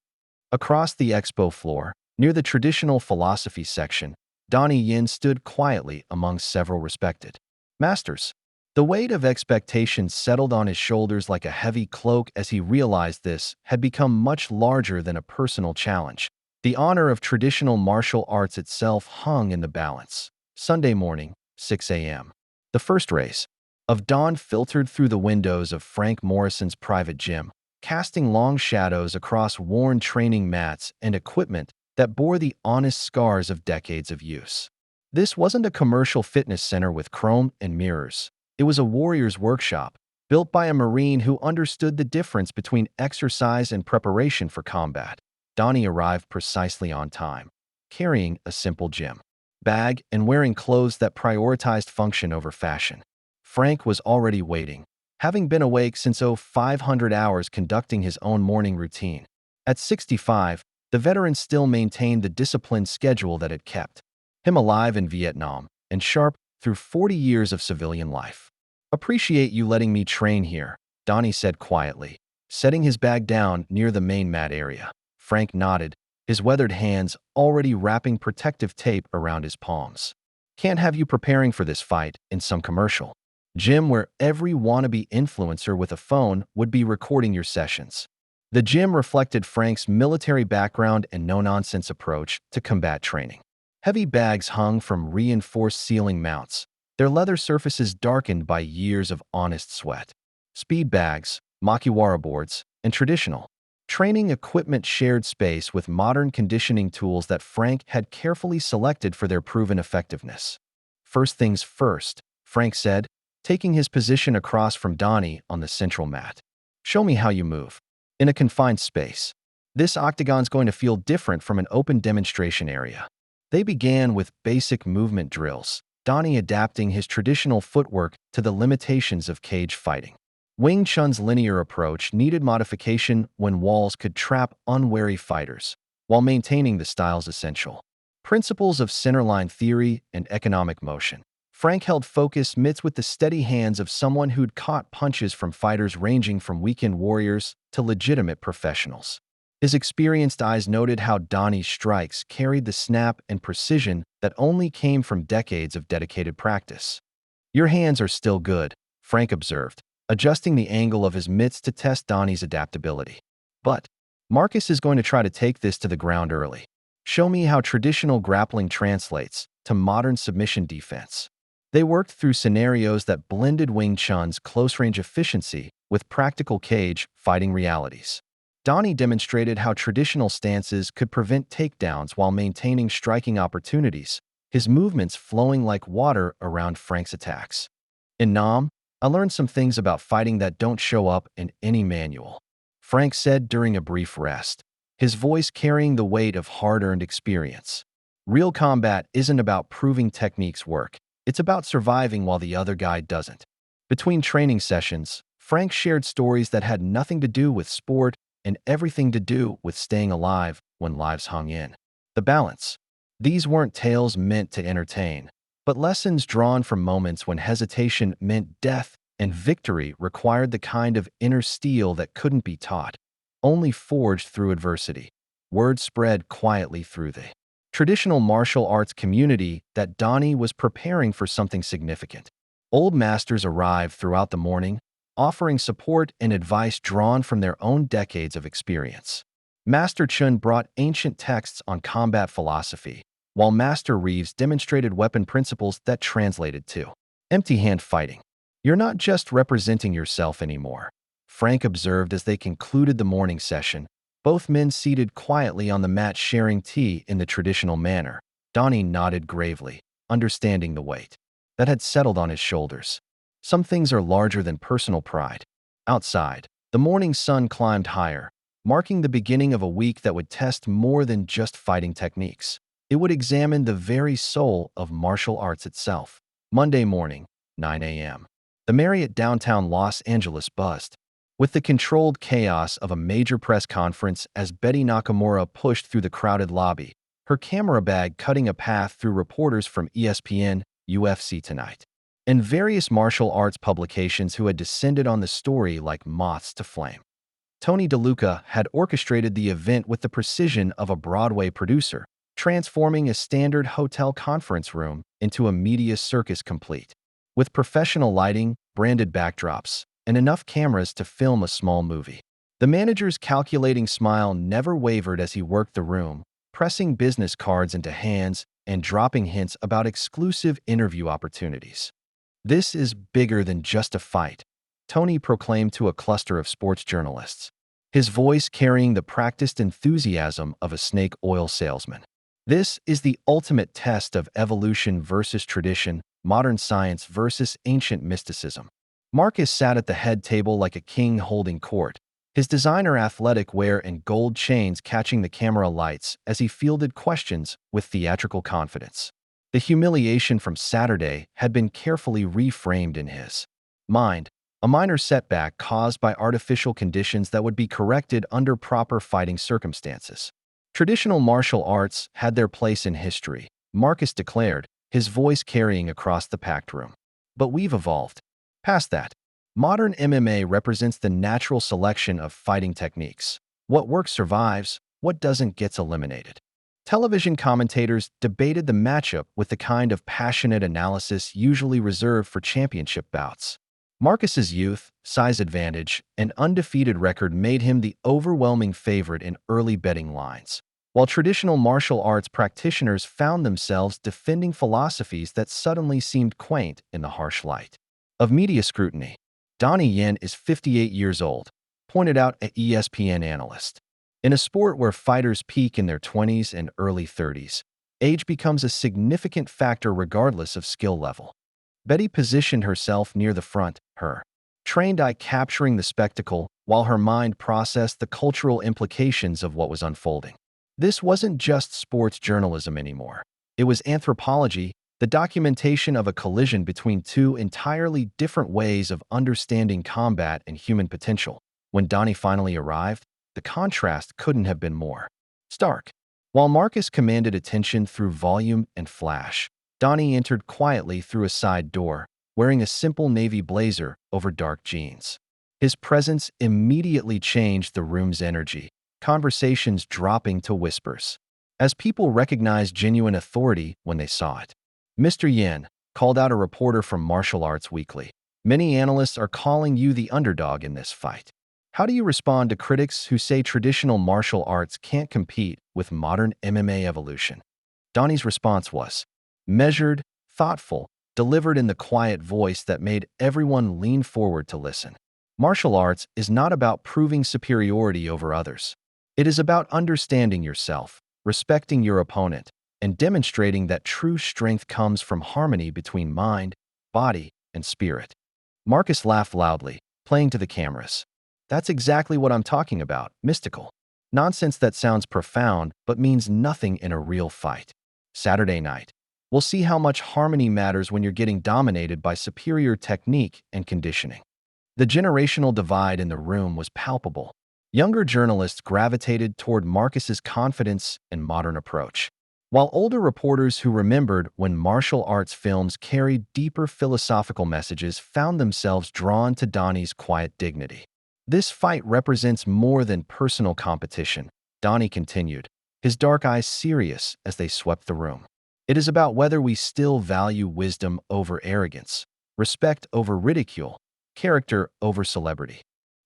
Across the expo floor, near the traditional philosophy section, Donnie Yen stood quietly among several respected masters. The weight of expectations settled on his shoulders like a heavy cloak as he realized this had become much larger than a personal challenge. The honor of traditional martial arts itself hung in the balance. Sunday morning, 6 a.m. The first rays of dawn filtered through the windows of Frank Morrison's private gym, casting long shadows across worn training mats and equipment that bore the honest scars of decades of use. This wasn't a commercial fitness center with chrome and mirrors. It was a warrior's workshop, built by a Marine who understood the difference between exercise and preparation for combat. Donnie arrived precisely on time, carrying a simple gym bag and wearing clothes that prioritized function over fashion. Frank was already waiting, having been awake since 500 hours conducting his own morning routine. At 65, the veteran still maintained the disciplined schedule that had kept him alive in Vietnam and sharp through 40 years of civilian life. "Appreciate you letting me train here," Donnie said quietly, setting his bag down near the main mat area. Frank nodded, his weathered hands already wrapping protective tape around his palms. "Can't have you preparing for this fight in some commercial gym where every wannabe influencer with a phone would be recording your sessions." The gym reflected Frank's military background and no-nonsense approach to combat training. Heavy bags hung from reinforced ceiling mounts, their leather surfaces darkened by years of honest sweat. Speed bags, makiwara boards, and traditional Training equipment shared space with modern conditioning tools that Frank had carefully selected for their proven effectiveness. First things first, Frank said, taking his position across from Donnie on the central mat. Show me how you move. In a confined space. This octagon's going to feel different from an open demonstration area. They began with basic movement drills, Donnie adapting his traditional footwork to the limitations of cage fighting. Wing Chun's linear approach needed modification when walls could trap unwary fighters, while maintaining the style's essential principles of centerline theory and economic motion. Frank held focused mitts with the steady hands of someone who'd caught punches from fighters ranging from weekend warriors to legitimate professionals. His experienced eyes noted how Donnie's strikes carried the snap and precision that only came from decades of dedicated practice. Your hands are still good, Frank observed, adjusting the angle of his mitts to test Donnie's adaptability. But Marcus is going to try to take this to the ground early. Show me how traditional grappling translates to modern submission defense. They worked through scenarios that blended Wing Chun's close-range efficiency with practical cage fighting realities. Donnie demonstrated how traditional stances could prevent takedowns while maintaining striking opportunities, his movements flowing like water around Frank's attacks. In Nam, I learned some things about fighting that don't show up in any manual, Frank said during a brief rest, his voice carrying the weight of hard-earned experience. Real combat isn't about proving techniques work, it's about surviving while the other guy doesn't. Between training sessions, Frank shared stories that had nothing to do with sport and everything to do with staying alive when lives hung in the balance. These weren't tales meant to entertain, but lessons drawn from moments when hesitation meant death and victory required the kind of inner steel that couldn't be taught, only forged through adversity. Word spread quietly through the traditional martial arts community that Donnie was preparing for something significant. Old masters arrived throughout the morning, offering support and advice drawn from their own decades of experience. Master Chun brought ancient texts on combat philosophy, while Master Reeves demonstrated weapon principles that translated to empty-hand fighting. You're not just representing yourself anymore, Frank observed as they concluded the morning session, both men seated quietly on the mat sharing tea in the traditional manner. Donnie nodded gravely, understanding the weight that had settled on his shoulders. Some things are larger than personal pride. Outside, the morning sun climbed higher, marking the beginning of a week that would test more than just fighting techniques. It would examine the very soul of martial arts itself. Monday morning, 9 a.m. The Marriott downtown Los Angeles buzzed with the controlled chaos of a major press conference as Betty Nakamura pushed through the crowded lobby, her camera bag cutting a path through reporters from ESPN, UFC Tonight, and various martial arts publications who had descended on the story like moths to flame. Tony DeLuca had orchestrated the event with the precision of a Broadway producer, transforming a standard hotel conference room into a media circus complete, with professional lighting, branded backdrops, and enough cameras to film a small movie. The manager's calculating smile never wavered as he worked the room, pressing business cards into hands and dropping hints about exclusive interview opportunities. This is bigger than just a fight, Tony proclaimed to a cluster of sports journalists, his voice carrying the practiced enthusiasm of a snake oil salesman. This is the ultimate test of evolution versus tradition, modern science versus ancient mysticism. Marcus sat at the head table like a king holding court, his designer athletic wear and gold chains catching the camera lights as he fielded questions with theatrical confidence. The humiliation from Saturday had been carefully reframed in his mind, a minor setback caused by artificial conditions that would be corrected under proper fighting circumstances. Traditional martial arts had their place in history, Marcus declared, his voice carrying across the packed room. But we've evolved. Past that, modern MMA represents the natural selection of fighting techniques. What works survives, what doesn't gets eliminated. Television commentators debated the matchup with the kind of passionate analysis usually reserved for championship bouts. Marcus's youth, size advantage, and undefeated record made him the overwhelming favorite in early betting lines, while traditional martial arts practitioners found themselves defending philosophies that suddenly seemed quaint in the harsh light of media scrutiny. Donnie Yen is 58 years old, pointed out an ESPN analyst. In a sport where fighters peak in their 20s and early 30s, age becomes a significant factor regardless of skill level. Betty positioned herself near the front, her trained eye capturing the spectacle while her mind processed the cultural implications of what was unfolding. This wasn't just sports journalism anymore. It was anthropology, the documentation of a collision between two entirely different ways of understanding combat and human potential. When Donnie finally arrived, the contrast couldn't have been more stark. While Marcus commanded attention through volume and flash, Donnie entered quietly through a side door, wearing a simple navy blazer over dark jeans. His presence immediately changed the room's energy, conversations dropping to whispers, as people recognized genuine authority when they saw it. "Mr. Yen," called out a reporter from Martial Arts Weekly, "many analysts are calling you the underdog in this fight. How do you respond to critics who say traditional martial arts can't compete with modern MMA evolution?" Donnie's response was measured, thoughtful, delivered in the quiet voice that made everyone lean forward to listen. Martial arts is not about proving superiority over others. It is about understanding yourself, respecting your opponent, and demonstrating that true strength comes from harmony between mind, body, and spirit. Marcus laughed loudly, playing to the cameras. "That's exactly what I'm talking about, mystical. Nonsense that sounds profound but means nothing in a real fight." Saturday night. We'll see how much harmony matters when you're getting dominated by superior technique and conditioning. The generational divide in the room was palpable. Younger journalists gravitated toward Marcus's confidence and modern approach, while older reporters who remembered when martial arts films carried deeper philosophical messages found themselves drawn to Donnie's quiet dignity. "This fight represents more than personal competition," Donnie continued, his dark eyes serious as they swept the room. "It is about whether we still value wisdom over arrogance, respect over ridicule, character over celebrity."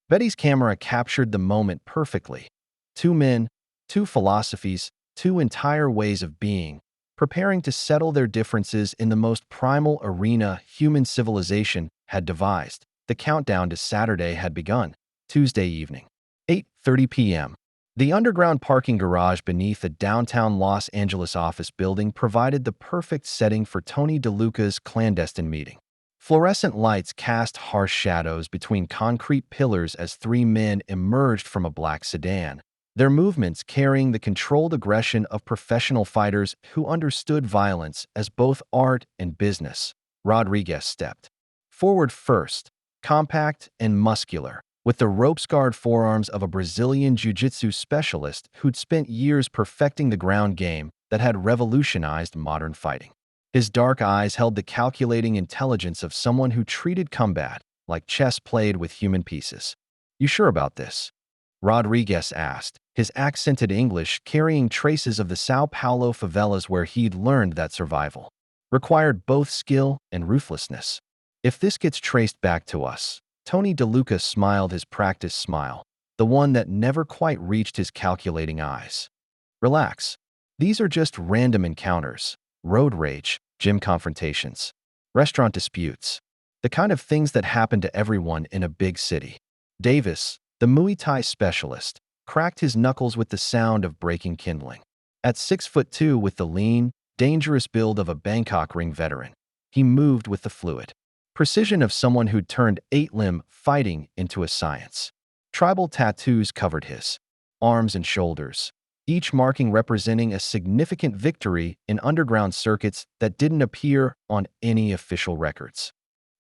Betty's camera captured the moment perfectly. Two men, two philosophies, two entire ways of being, preparing to settle their differences in the most primal arena human civilization had devised. The countdown to Saturday had begun. Tuesday evening, 8:30 p.m. The underground parking garage beneath a downtown Los Angeles office building provided the perfect setting for Tony DeLuca's clandestine meeting. Fluorescent lights cast harsh shadows between concrete pillars as three men emerged from a black sedan, their movements carrying the controlled aggression of professional fighters who understood violence as both art and business. Rodriguez stepped forward first, compact and muscular, with the rope-scarred forearms of a Brazilian jiu-jitsu specialist who'd spent years perfecting the ground game that had revolutionized modern fighting. His dark eyes held the calculating intelligence of someone who treated combat like chess played with human pieces. "You sure about this?" Rodriguez asked, his accented English carrying traces of the Sao Paulo favelas where he'd learned that survival required both skill and ruthlessness. "If this gets traced back to us," Tony DeLuca smiled his practiced smile, the one that never quite reached his calculating eyes. "Relax. These are just random encounters. Road rage, gym confrontations, restaurant disputes. The kind of things that happen to everyone in a big city." Davis, the Muay Thai specialist, cracked his knuckles with the sound of breaking kindling. At 6'2" with the lean, dangerous build of a Bangkok ring veteran, he moved with the fluid precision of someone who'd turned eight-limb fighting into a science. Tribal tattoos covered his arms and shoulders, each marking representing a significant victory in underground circuits that didn't appear on any official records.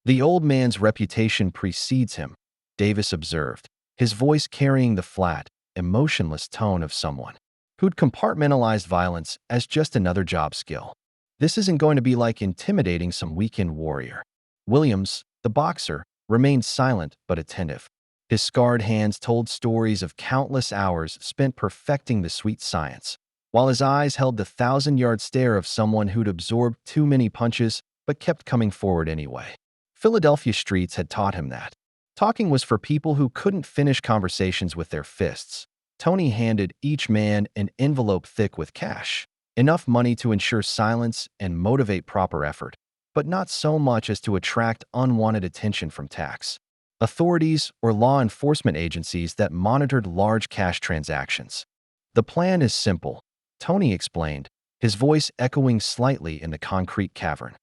"The old man's reputation precedes him," Davis observed, his voice carrying the flat, emotionless tone of someone who'd compartmentalized violence as just another job skill. "This isn't going to be like intimidating some weekend warrior." Williams, the boxer, remained silent but attentive. His scarred hands told stories of countless hours spent perfecting the sweet science, while his eyes held the 1,000-yard stare of someone who'd absorbed too many punches but kept coming forward anyway. Philadelphia streets had taught him that talking was for people who couldn't finish conversations with their fists. Tony handed each man an envelope thick with cash, enough money to ensure silence and motivate proper effort, but not so much as to attract unwanted attention from tax authorities, or law enforcement agencies that monitored large cash transactions. The plan is simple, Tony explained, his voice echoing slightly in the concrete cavern.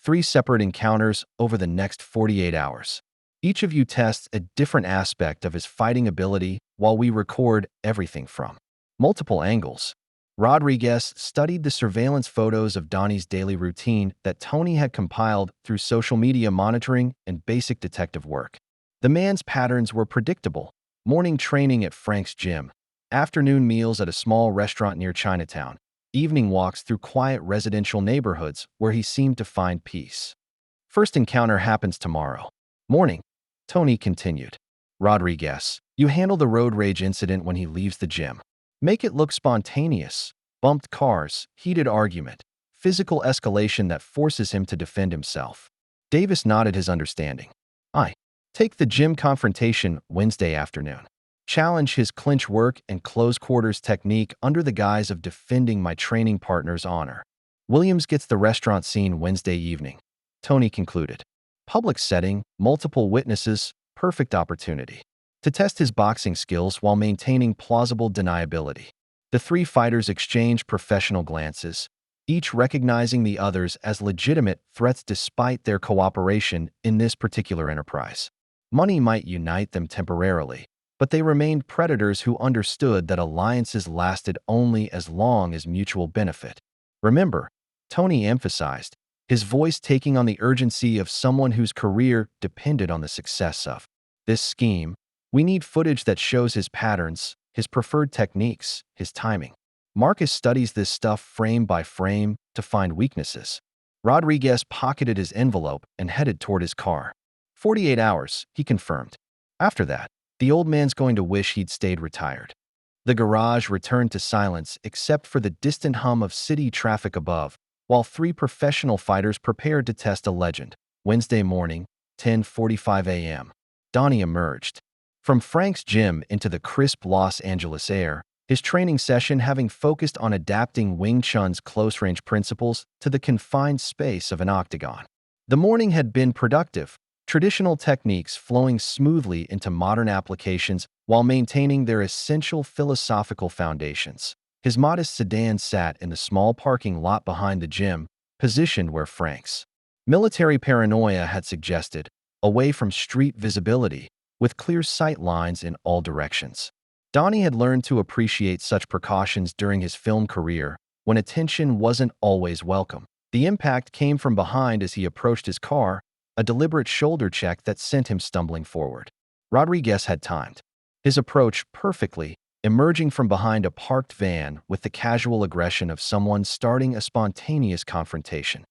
3 separate encounters over the next 48 hours. Each of you tests a different aspect of his fighting ability while we record everything from multiple angles. Rodriguez studied the surveillance photos of Donnie's daily routine that Tony had compiled through social media monitoring and basic detective work. The man's patterns were predictable: morning training at Frank's gym, afternoon meals at a small restaurant near Chinatown, evening walks through quiet residential neighborhoods where he seemed to find peace. First encounter happens tomorrow morning, Tony continued. Rodriguez, you handle the road rage incident when he leaves the gym. Make it look spontaneous. Bumped cars, heated argument, physical escalation that forces him to defend himself. Davis nodded his understanding. I take the gym confrontation Wednesday afternoon. Challenge his clinch work and close quarters technique under the guise of defending my training partner's honor. Williams gets the restaurant scene Wednesday evening, Tony concluded. Public setting, multiple witnesses, perfect opportunity to test his boxing skills while maintaining plausible deniability. The 3 fighters exchange professional glances, each recognizing the others as legitimate threats despite their cooperation in this particular enterprise. Money might unite them temporarily, but they remained predators who understood that alliances lasted only as long as mutual benefit. Remember, Tony emphasized, his voice taking on the urgency of someone whose career depended on the success of this scheme. We need footage that shows his patterns, his preferred techniques, his timing. Marcus studies this stuff frame by frame to find weaknesses. Rodriguez pocketed his envelope and headed toward his car. 48 hours, he confirmed. After that, the old man's going to wish he'd stayed retired. The garage returned to silence except for the distant hum of city traffic above, while 3 professional fighters prepared to test a legend. Wednesday morning, 10:45 a.m. Donnie emerged from Frank's gym into the crisp Los Angeles air, his training session having focused on adapting Wing Chun's close-range principles to the confined space of an octagon. The morning had been productive, traditional techniques flowing smoothly into modern applications while maintaining their essential philosophical foundations. His modest sedan sat in the small parking lot behind the gym, positioned where Frank's military paranoia had suggested, away from street visibility, with clear sight lines in all directions. Donnie had learned to appreciate such precautions during his film career, when attention wasn't always welcome. The impact came from behind as he approached his car, a deliberate shoulder check that sent him stumbling forward. Rodriguez had timed his approach perfectly, emerging from behind a parked van with the casual aggression of someone starting a spontaneous confrontation.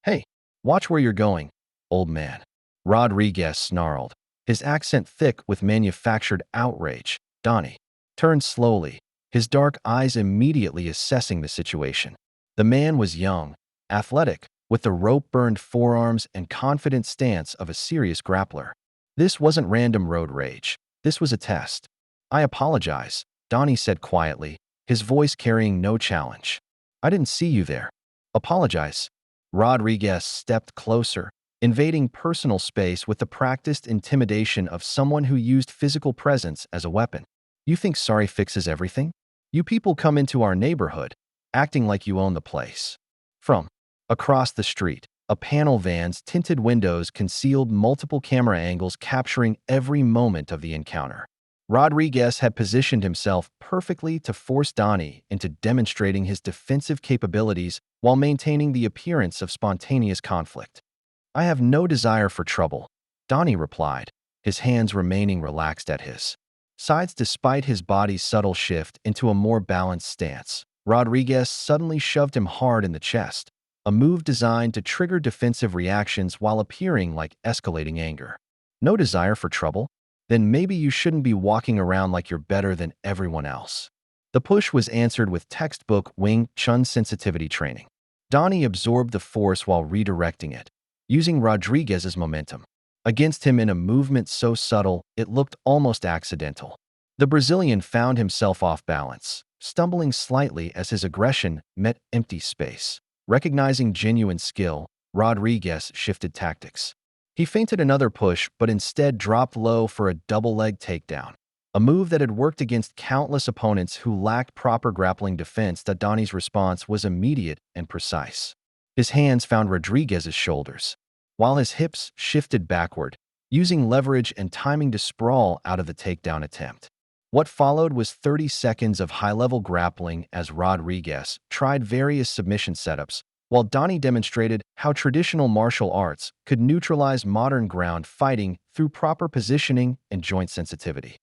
Hey, watch where you're going, old man. Rodriguez snarled, his accent thick with manufactured outrage. Donnie turned slowly, his dark eyes immediately assessing the situation. The man was young, athletic, with the rope-burned forearms and confident stance of a serious grappler. This wasn't random road rage. This was a test. I apologize, Donnie said quietly, his voice carrying no challenge. I didn't see you there. Apologize. Rodriguez stepped closer, invading personal space with the practiced intimidation of someone who used physical presence as a weapon. You think sorry fixes everything? You people come into our neighborhood, acting like you own the place. From across the street, a panel van's tinted windows concealed multiple camera angles capturing every moment of the encounter. Rodriguez had positioned himself perfectly to force Donnie into demonstrating his defensive capabilities while maintaining the appearance of spontaneous conflict. I have no desire for trouble, Donnie replied, his hands remaining relaxed at his sides despite his body's subtle shift into a more balanced stance. Rodriguez suddenly shoved him hard in the chest, a move designed to trigger defensive reactions while appearing like escalating anger. No desire for trouble? Then maybe you shouldn't be walking around like you're better than everyone else. The push was answered with textbook Wing Chun sensitivity training. Donnie absorbed the force while redirecting it, using Rodriguez's momentum against him in a movement so subtle it looked almost accidental. The Brazilian found himself off balance, stumbling slightly as his aggression met empty space. Recognizing genuine skill, Rodriguez shifted tactics. He feinted another push, but instead dropped low for a double-leg takedown, a move that had worked against countless opponents who lacked proper grappling defense. Donnie's response was immediate and precise. His hands found Rodriguez's shoulders, while his hips shifted backward, using leverage and timing to sprawl out of the takedown attempt. What followed was 30 seconds of high-level grappling as Rodriguez tried various submission setups, while Donnie demonstrated how traditional martial arts could neutralize modern ground fighting through proper positioning and joint sensitivity.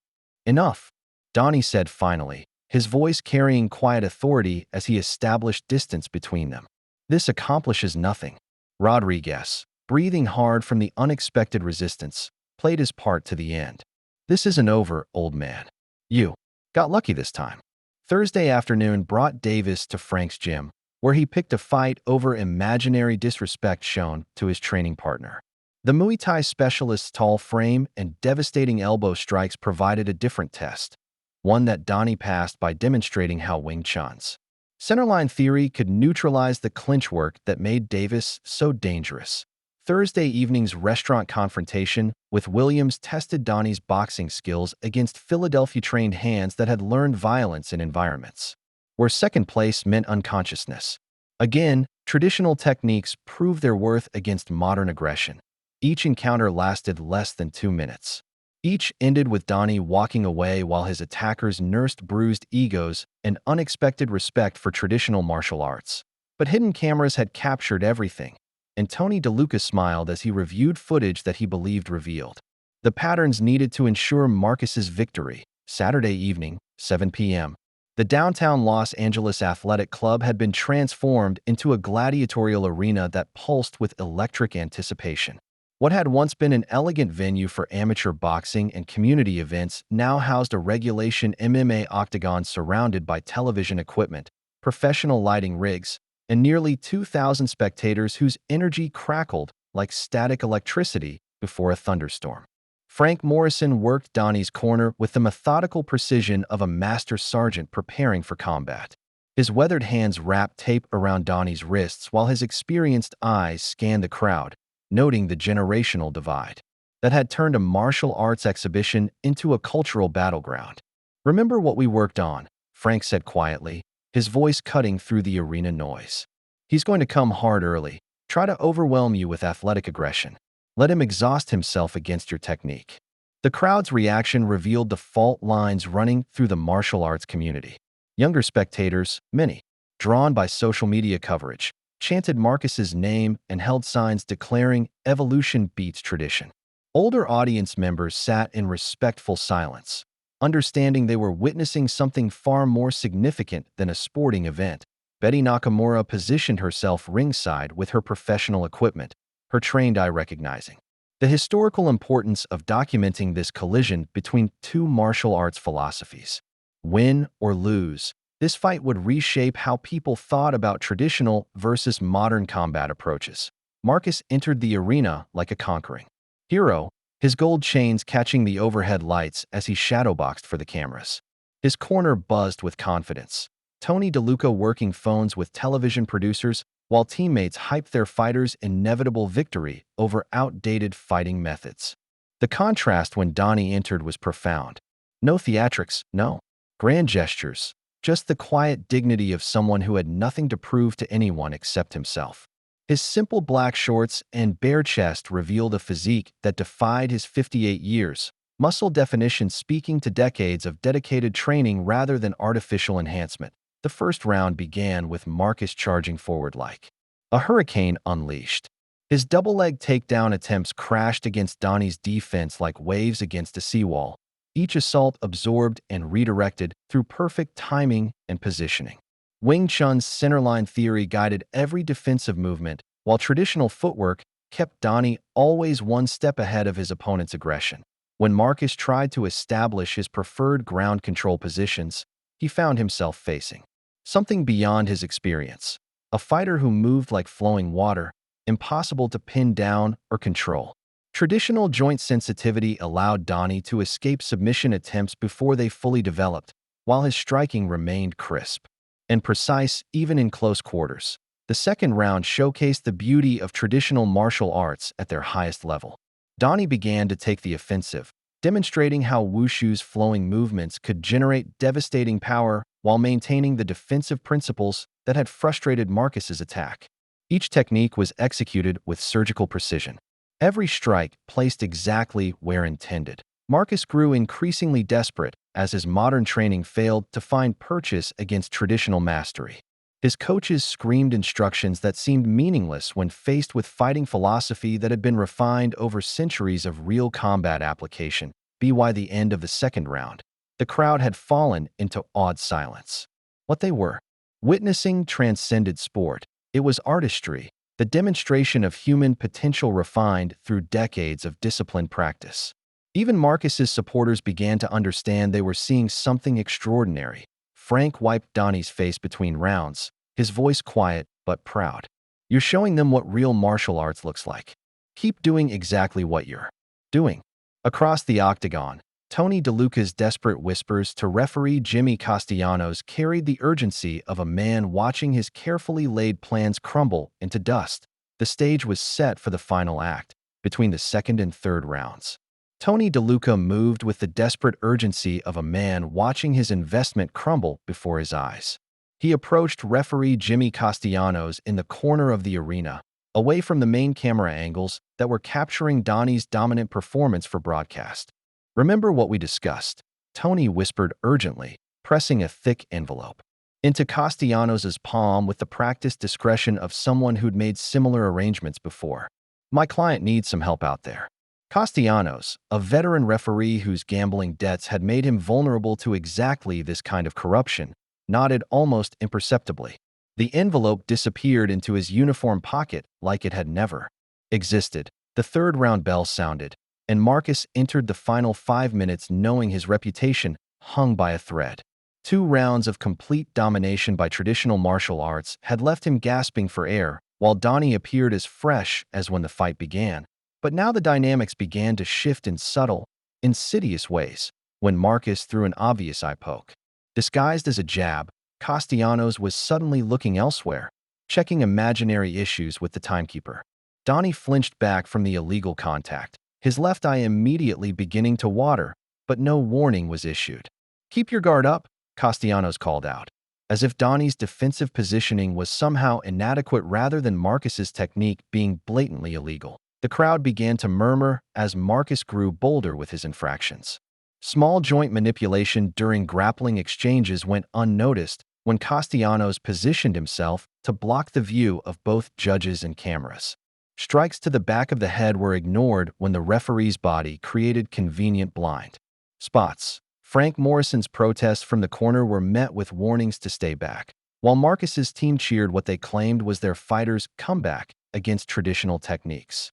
"Enough," Donnie said finally, his voice carrying quiet authority as he established distance between them. "This accomplishes nothing." Rodriguez, breathing hard from the unexpected resistance, played his part to the end. "This isn't over, old man. You got lucky this time." Thursday afternoon brought Davis to Frank's gym, where he picked a fight over imaginary disrespect shown to his training partner. The Muay Thai specialist's tall frame and devastating elbow strikes provided a different test, one that Donnie passed by demonstrating how Wing Chun's centerline theory could neutralize the clinch work that made Davis so dangerous. Thursday evening's restaurant confrontation with Williams tested Donnie's boxing skills against Philadelphia-trained hands that had learned violence in environments where second place meant unconsciousness. Again, traditional techniques proved their worth against modern aggression. Each encounter lasted less than 2 minutes. Each ended with Donnie walking away while his attackers nursed bruised egos and unexpected respect for traditional martial arts. But hidden cameras had captured everything, and Tony DeLuca smiled as he reviewed footage that he believed revealed the patterns needed to ensure Marcus's victory. Saturday evening, 7 p.m. The downtown Los Angeles Athletic Club had been transformed into a gladiatorial arena that pulsed with electric anticipation. What had once been an elegant venue for amateur boxing and community events now housed a regulation MMA octagon surrounded by television equipment, professional lighting rigs, and nearly 2,000 spectators whose energy crackled like static electricity before a thunderstorm. Frank Morrison worked Donnie's corner with the methodical precision of a master sergeant preparing for combat. His weathered hands wrapped tape around Donnie's wrists while his experienced eyes scanned the crowd, noting the generational divide that had turned a martial arts exhibition into a cultural battleground. "Remember what we worked on," Frank said quietly, his voice cutting through the arena noise. "He's going to come hard early, try to overwhelm you with athletic aggression. Let him exhaust himself against your technique." The crowd's reaction revealed the fault lines running through the martial arts community. Younger spectators, many drawn by social media coverage, chanted Marcus's name and held signs declaring evolution beats tradition. Older audience members sat in respectful silence, understanding they were witnessing something far more significant than a sporting event. Betty Nakamura positioned herself ringside with her professional equipment, her trained eye recognizing the historical importance of documenting this collision between two martial arts philosophies. Win or lose, this fight would reshape how people thought about traditional versus modern combat approaches. Marcus entered the arena like a conquering hero, his gold chains catching the overhead lights as he shadowboxed for the cameras. His corner buzzed with confidence. Tony DeLuca working phones with television producers while teammates hyped their fighters' inevitable victory over outdated fighting methods. The contrast when Donnie entered was profound. No theatrics, no grand gestures, just the quiet dignity of someone who had nothing to prove to anyone except himself. His simple black shorts and bare chest revealed a physique that defied his 58 years, muscle definition speaking to decades of dedicated training rather than artificial enhancement. The first round began with Marcus charging forward like a hurricane unleashed. His double-leg takedown attempts crashed against Donnie's defense like waves against a seawall, each assault absorbed and redirected through perfect timing and positioning. Wing Chun's centerline theory guided every defensive movement, while traditional footwork kept Donnie always one step ahead of his opponent's aggression. When Marcus tried to establish his preferred ground control positions, he found himself facing something beyond his experience, a fighter who moved like flowing water, impossible to pin down or control. Traditional joint sensitivity allowed Donnie to escape submission attempts before they fully developed, while his striking remained crisp and precise even in close quarters. The second round showcased the beauty of traditional martial arts at their highest level. Donnie began to take the offensive, demonstrating how Wushu's flowing movements could generate devastating power while maintaining the defensive principles that had frustrated Marcus's attack. Each technique was executed with surgical precision. Every strike placed exactly where intended. Marcus grew increasingly desperate as his modern training failed to find purchase against traditional mastery. His coaches screamed instructions that seemed meaningless when faced with fighting philosophy that had been refined over centuries of real combat application. By the end of the second round, the crowd had fallen into awed silence. What they were witnessing transcended sport. It was artistry, the demonstration of human potential refined through decades of disciplined practice. Even Marcus's supporters began to understand they were seeing something extraordinary. Frank wiped Donnie's face between rounds, his voice quiet but proud. You're showing them what real martial arts looks like. Keep doing exactly what you're doing. Across the octagon, Tony DeLuca's desperate whispers to referee Jimmy Castellanos carried the urgency of a man watching his carefully laid plans crumble into dust. The stage was set for the final act, between the second and third rounds. Tony DeLuca moved with the desperate urgency of a man watching his investment crumble before his eyes. He approached referee Jimmy Castellanos in the corner of the arena, away from the main camera angles that were capturing Donnie's dominant performance for broadcast. Remember what we discussed, Tony whispered urgently, pressing a thick envelope into Castellanos' palm with the practiced discretion of someone who'd made similar arrangements before. My client needs some help out there. Castellanos, a veteran referee whose gambling debts had made him vulnerable to exactly this kind of corruption, nodded almost imperceptibly. The envelope disappeared into his uniform pocket like it had never existed. The third round bell sounded, and Marcus entered the final 5 minutes knowing his reputation hung by a thread. 2 rounds of complete domination by traditional martial arts had left him gasping for air, while Donnie appeared as fresh as when the fight began. But now the dynamics began to shift in subtle, insidious ways when Marcus threw an obvious eye poke. Disguised as a jab, Castellanos was suddenly looking elsewhere, checking imaginary issues with the timekeeper. Donnie flinched back from the illegal contact, his left eye immediately beginning to water, but no warning was issued. Keep your guard up, Castellanos called out, as if Donnie's defensive positioning was somehow inadequate rather than Marcus's technique being blatantly illegal. The crowd began to murmur as Marcus grew bolder with his infractions. Small joint manipulation during grappling exchanges went unnoticed when Castellanos positioned himself to block the view of both judges and cameras. Strikes to the back of the head were ignored when the referee's body created convenient blind spots. Frank Morrison's protests from the corner were met with warnings to stay back, while Marcus's team cheered what they claimed was their fighter's comeback against traditional techniques.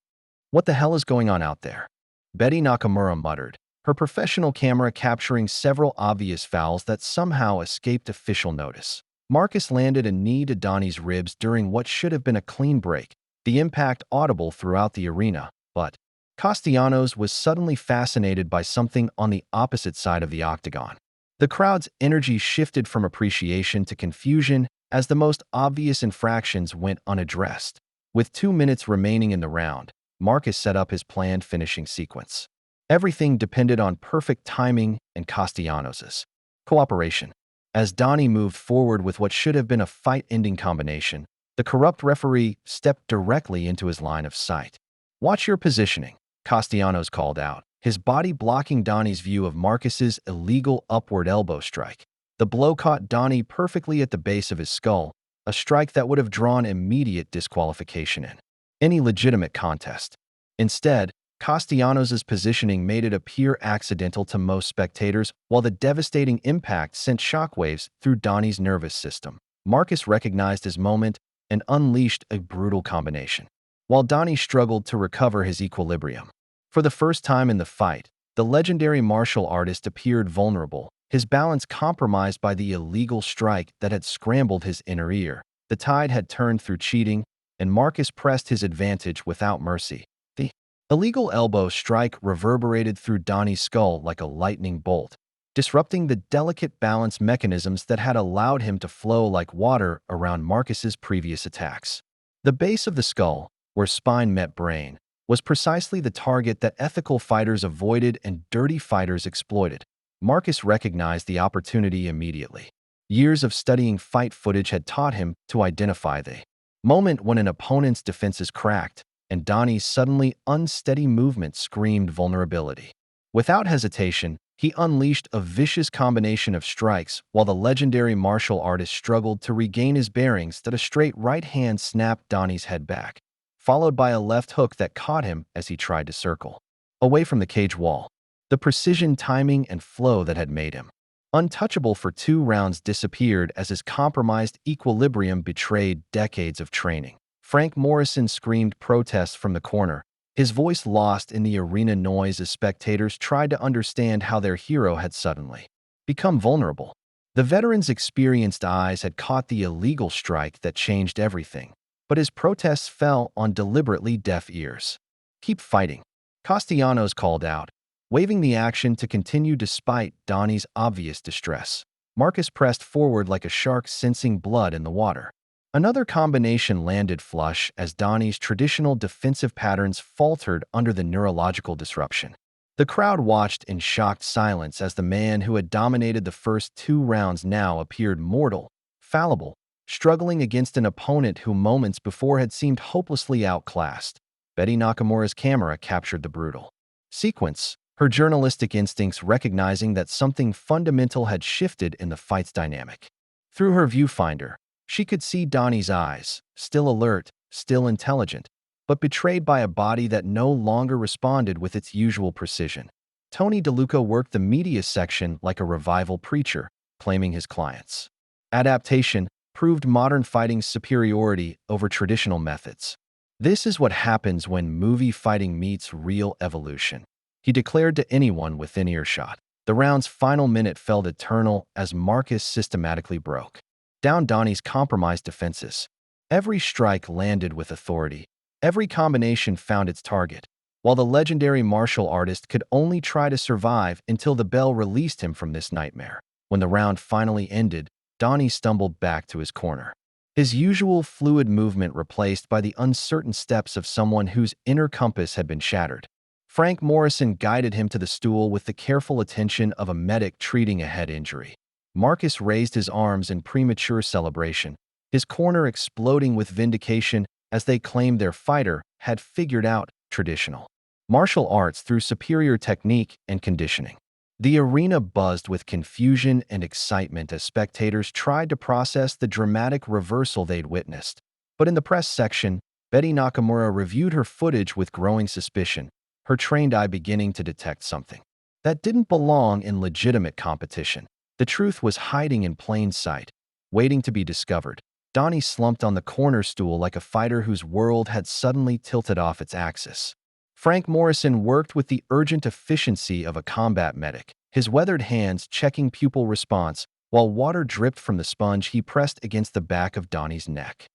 What the hell is going on out there? Betty Nakamura muttered, her professional camera capturing several obvious fouls that somehow escaped official notice. Marcus landed a knee to Donnie's ribs during what should have been a clean break, the impact audible throughout the arena, but Castellanos was suddenly fascinated by something on the opposite side of the octagon. The crowd's energy shifted from appreciation to confusion as the most obvious infractions went unaddressed. With 2 minutes remaining in the round, Marcus set up his planned finishing sequence. Everything depended on perfect timing and Castellanos' cooperation. As Donnie moved forward with what should have been a fight-ending combination, the corrupt referee stepped directly into his line of sight. Watch your positioning, Castellanos called out, his body blocking Donnie's view of Marcus's illegal upward elbow strike. The blow caught Donnie perfectly at the base of his skull, a strike that would have drawn immediate disqualification in any legitimate contest. Instead, Castellanos' positioning made it appear accidental to most spectators, while the devastating impact sent shockwaves through Donnie's nervous system. Marcus recognized his moment and unleashed a brutal combination, while Donnie struggled to recover his equilibrium. For the first time in the fight, the legendary martial artist appeared vulnerable, his balance compromised by the illegal strike that had scrambled his inner ear. The tide had turned through cheating, and Marcus pressed his advantage without mercy. The illegal elbow strike reverberated through Donnie's skull like a lightning bolt, disrupting the delicate balance mechanisms that had allowed him to flow like water around Marcus's previous attacks. The base of the skull, where spine met brain, was precisely the target that ethical fighters avoided and dirty fighters exploited. Marcus recognized the opportunity immediately. Years of studying fight footage had taught him to identify the moment when an opponent's defenses cracked and Donnie's suddenly unsteady movement screamed vulnerability. Without hesitation, he unleashed a vicious combination of strikes while the legendary martial artist struggled to regain his bearings that a straight right hand snapped Donnie's head back, followed by a left hook that caught him as he tried to circle away from the cage wall. The precision, timing, and flow that had made him untouchable for 2 rounds disappeared as his compromised equilibrium betrayed decades of training. Frank Morrison screamed protests from the corner, his voice lost in the arena noise as spectators tried to understand how their hero had suddenly become vulnerable. The veteran's experienced eyes had caught the illegal strike that changed everything, but his protests fell on deliberately deaf ears. "Keep fighting," Castellanos called out, waving the action to continue despite Donnie's obvious distress. Marcus pressed forward like a shark sensing blood in the water. Another combination landed flush as Donnie's traditional defensive patterns faltered under the neurological disruption. The crowd watched in shocked silence as the man who had dominated the first 2 rounds now appeared mortal, fallible, struggling against an opponent who moments before had seemed hopelessly outclassed. Betty Nakamura's camera captured the brutal sequence, her journalistic instincts recognizing that something fundamental had shifted in the fight's dynamic. Through her viewfinder, she could see Donnie's eyes, still alert, still intelligent, but betrayed by a body that no longer responded with its usual precision. Tony DeLuca worked the media section like a revival preacher, claiming his clients' adaptation proved modern fighting's superiority over traditional methods. "This is what happens when movie fighting meets real evolution," he declared to anyone within earshot. The round's final minute felt eternal as Marcus systematically broke down Donnie's compromised defenses. Every strike landed with authority. Every combination found its target, while the legendary martial artist could only try to survive until the bell released him from this nightmare. When the round finally ended, Donnie stumbled back to his corner, his usual fluid movement replaced by the uncertain steps of someone whose inner compass had been shattered. Frank Morrison guided him to the stool with the careful attention of a medic treating a head injury. Marcus raised his arms in premature celebration, his corner exploding with vindication as they claimed their fighter had figured out traditional martial arts through superior technique and conditioning. The arena buzzed with confusion and excitement as spectators tried to process the dramatic reversal they'd witnessed. But in the press section, Betty Nakamura reviewed her footage with growing suspicion, her trained eye beginning to detect something that didn't belong in legitimate competition. The truth was hiding in plain sight, waiting to be discovered. Donnie slumped on the corner stool like a fighter whose world had suddenly tilted off its axis. Frank Morrison worked with the urgent efficiency of a combat medic, his weathered hands checking pupil response while water dripped from the sponge he pressed against the back of Donnie's neck.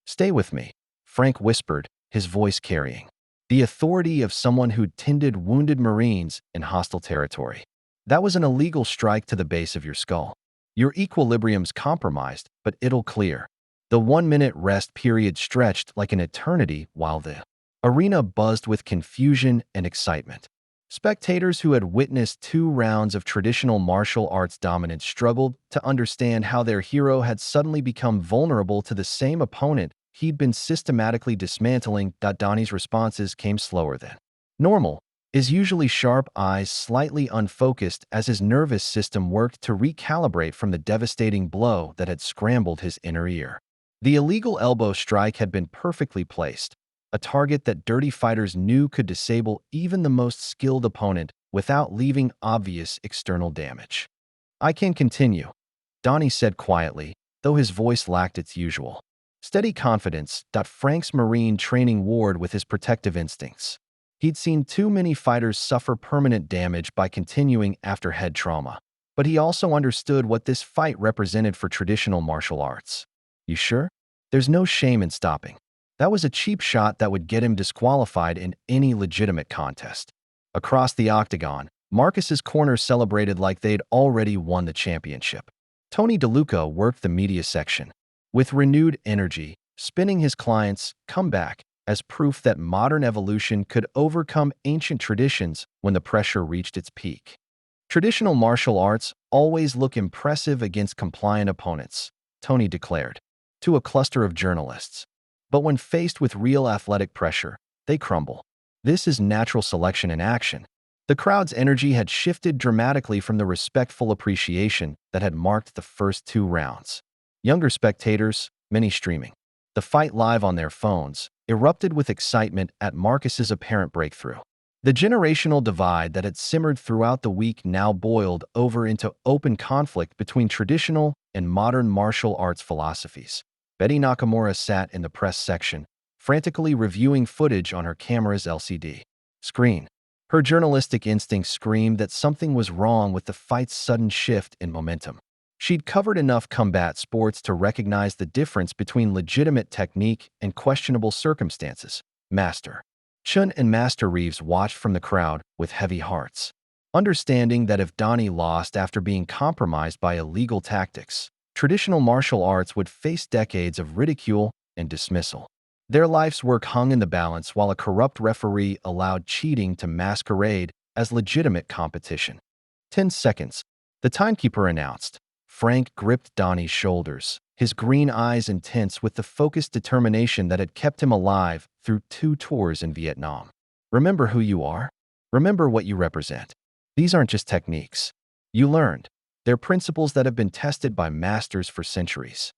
"Stay with me," Frank whispered, his voice carrying the authority of someone who'd tended wounded Marines in hostile territory. "That was an illegal strike to the base of your skull. Your equilibrium's compromised, but it'll clear." The 1-minute rest period stretched like an eternity while the arena buzzed with confusion and excitement. Spectators who had witnessed 2 rounds of traditional martial arts dominance struggled to understand how their hero had suddenly become vulnerable to the same opponent he'd been systematically dismantling. Donnie's responses came slower than normal, his usually sharp eyes slightly unfocused as his nervous system worked to recalibrate from the devastating blow that had scrambled his inner ear. The illegal elbow strike had been perfectly placed, a target that dirty fighters knew could disable even the most skilled opponent without leaving obvious external damage. "I can continue," Donnie said quietly, though his voice lacked its usual steady confidence. Frank's Marine training warred with his protective instincts. He'd seen too many fighters suffer permanent damage by continuing after head trauma, but he also understood what this fight represented for traditional martial arts. "You sure? There's no shame in stopping. That was a cheap shot that would get him disqualified in any legitimate contest." Across the octagon, Marcus's corner celebrated like they'd already won the championship. Tony DeLuca worked the media section with renewed energy, spinning his client's comeback as proof that modern evolution could overcome ancient traditions when the pressure reached its peak. Traditional martial arts always look impressive against compliant opponents, Tony declared, to a cluster of journalists. But when faced with real athletic pressure, they crumble. This is natural selection in action. The crowd's energy had shifted dramatically from the respectful appreciation that had marked the first 2 rounds. Younger spectators, many streaming the fight live on their phones, erupted with excitement at Marcus's apparent breakthrough. The generational divide that had simmered throughout the week now boiled over into open conflict between traditional and modern martial arts philosophies. Betty Nakamura sat in the press section, frantically reviewing footage on her camera's LCD screen. Her journalistic instincts screamed that something was wrong with the fight's sudden shift in momentum. She'd covered enough combat sports to recognize the difference between legitimate technique and questionable circumstances. Master Chun and Master Reeves watched from the crowd with heavy hearts, understanding that if Donnie lost after being compromised by illegal tactics, traditional martial arts would face decades of ridicule and dismissal. Their life's work hung in the balance while a corrupt referee allowed cheating to masquerade as legitimate competition. 10 seconds, the timekeeper announced. Frank gripped Donnie's shoulders, his green eyes intense with the focused determination that had kept him alive through 2 tours in Vietnam. Remember who you are? Remember what you represent. These aren't just techniques you learned. They're principles that have been tested by masters for centuries.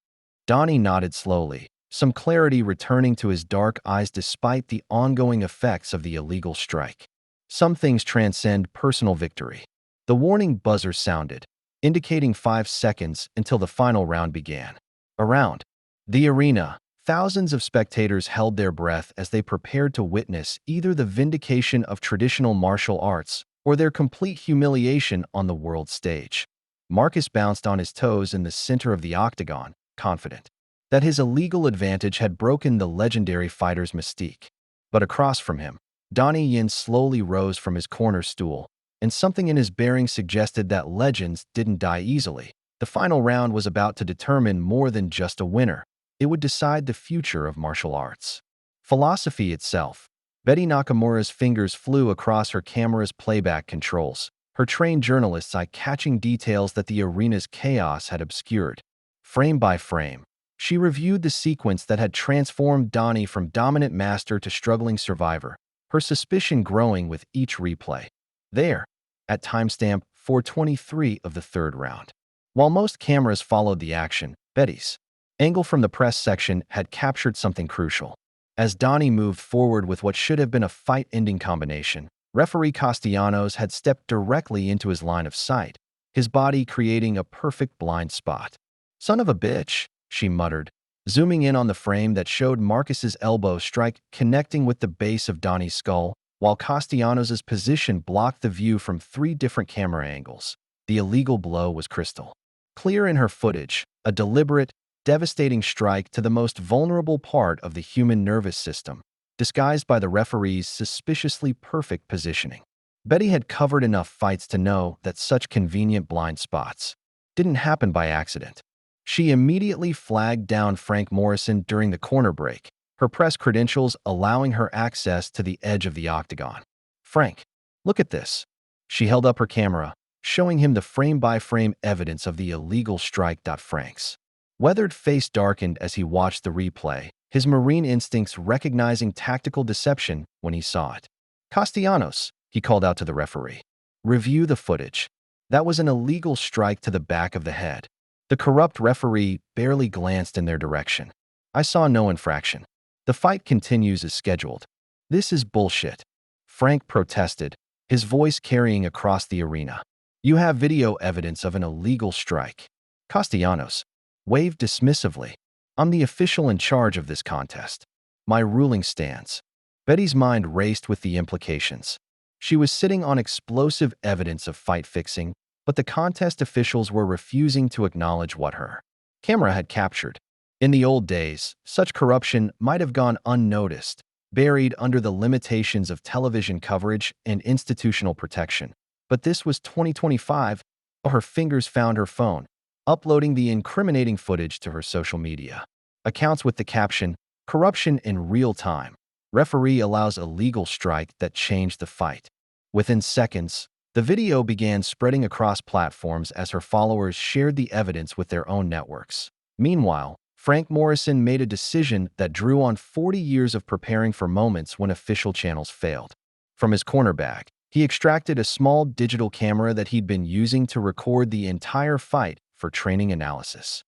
Donnie nodded slowly, some clarity returning to his dark eyes despite the ongoing effects of the illegal strike. Some things transcend personal victory. The warning buzzer sounded, indicating 5 seconds until the final round began. Around the arena, thousands of spectators held their breath as they prepared to witness either the vindication of traditional martial arts or their complete humiliation on the world stage. Marcus bounced on his toes in the center of the octagon, confident that his illegal advantage had broken the legendary fighter's mystique. But across from him, Donnie Yen slowly rose from his corner stool, and something in his bearing suggested that legends didn't die easily. The final round was about to determine more than just a winner. It would decide the future of martial arts. Philosophy itself. Betty Nakamura's fingers flew across her camera's playback controls, her trained journalist's eye catching details that the arena's chaos had obscured. Frame by frame, she reviewed the sequence that had transformed Donnie from dominant master to struggling survivor, her suspicion growing with each replay. There, at timestamp 4:23 of the 3rd round. While most cameras followed the action, Betty's angle from the press section had captured something crucial. As Donnie moved forward with what should have been a fight-ending combination, referee Castellanos had stepped directly into his line of sight, his body creating a perfect blind spot. "Son of a bitch," she muttered, zooming in on the frame that showed Marcus's elbow strike connecting with the base of Donnie's skull, while Castellanos' position blocked the view from 3 different camera angles. The illegal blow was crystal clear in her footage, a deliberate, devastating strike to the most vulnerable part of the human nervous system, disguised by the referee's suspiciously perfect positioning. Betty had covered enough fights to know that such convenient blind spots didn't happen by accident. She immediately flagged down Frank Morrison during the corner break, her press credentials allowing her access to the edge of the octagon. "Frank, look at this." She held up her camera, showing him the frame-by-frame evidence of the illegal strike. Frank's weathered face darkened as he watched the replay, his marine instincts recognizing tactical deception when he saw it. "Castellanos," he called out to the referee. "Review the footage. That was an illegal strike to the back of the head." The corrupt referee barely glanced in their direction. "I saw no infraction. The fight continues as scheduled." "This is bullshit," Frank protested, his voice carrying across the arena. "You have video evidence of an illegal strike." Castellanos waved dismissively. "I'm the official in charge of this contest. My ruling stands." Betty's mind raced with the implications. She was sitting on explosive evidence of fight fixing, but the contest officials were refusing to acknowledge what her camera had captured. In the old days, such corruption might have gone unnoticed, buried under the limitations of television coverage and institutional protection. But this was 2025. Her fingers found her phone, uploading the incriminating footage to her social media accounts with the caption, "Corruption in real time." Referee allows a legal strike that changed the fight. Within seconds, the video began spreading across platforms as her followers shared the evidence with their own networks. Meanwhile, Frank Morrison made a decision that drew on 40 years of preparing for moments when official channels failed. From his corner bag, he extracted a small digital camera that he'd been using to record the entire fight for training analysis.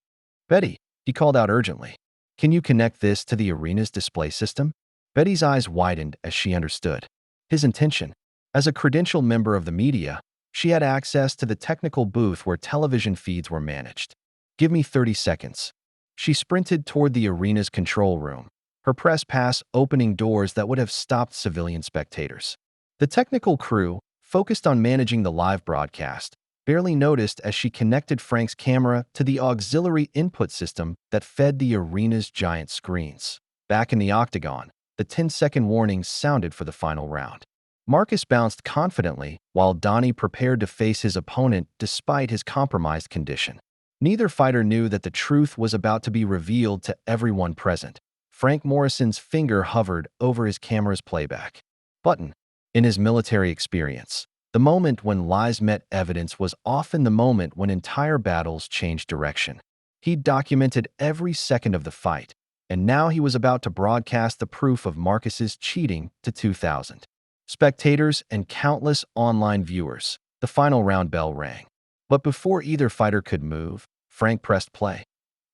"Betty," he called out urgently, "can you connect this to the arena's display system?" Betty's eyes widened as she understood his intention. As a credentialed member of the media, she had access to the technical booth where television feeds were managed. "Give me 30 seconds." She sprinted toward the arena's control room, her press pass opening doors that would have stopped civilian spectators. The technical crew, focused on managing the live broadcast, barely noticed as she connected Frank's camera to the auxiliary input system that fed the arena's giant screens. Back in the octagon, the 10-second warning sounded for the final round. Marcus bounced confidently while Donnie prepared to face his opponent despite his compromised condition. Neither fighter knew that the truth was about to be revealed to everyone present. Frank Morrison's finger hovered over his camera's playback button. In his military experience, the moment when lies met evidence was often the moment when entire battles changed direction. He'd documented every second of the fight, and now he was about to broadcast the proof of Marcus's cheating to 2,000 spectators and countless online viewers. The final round bell rang. But before either fighter could move, Frank pressed play.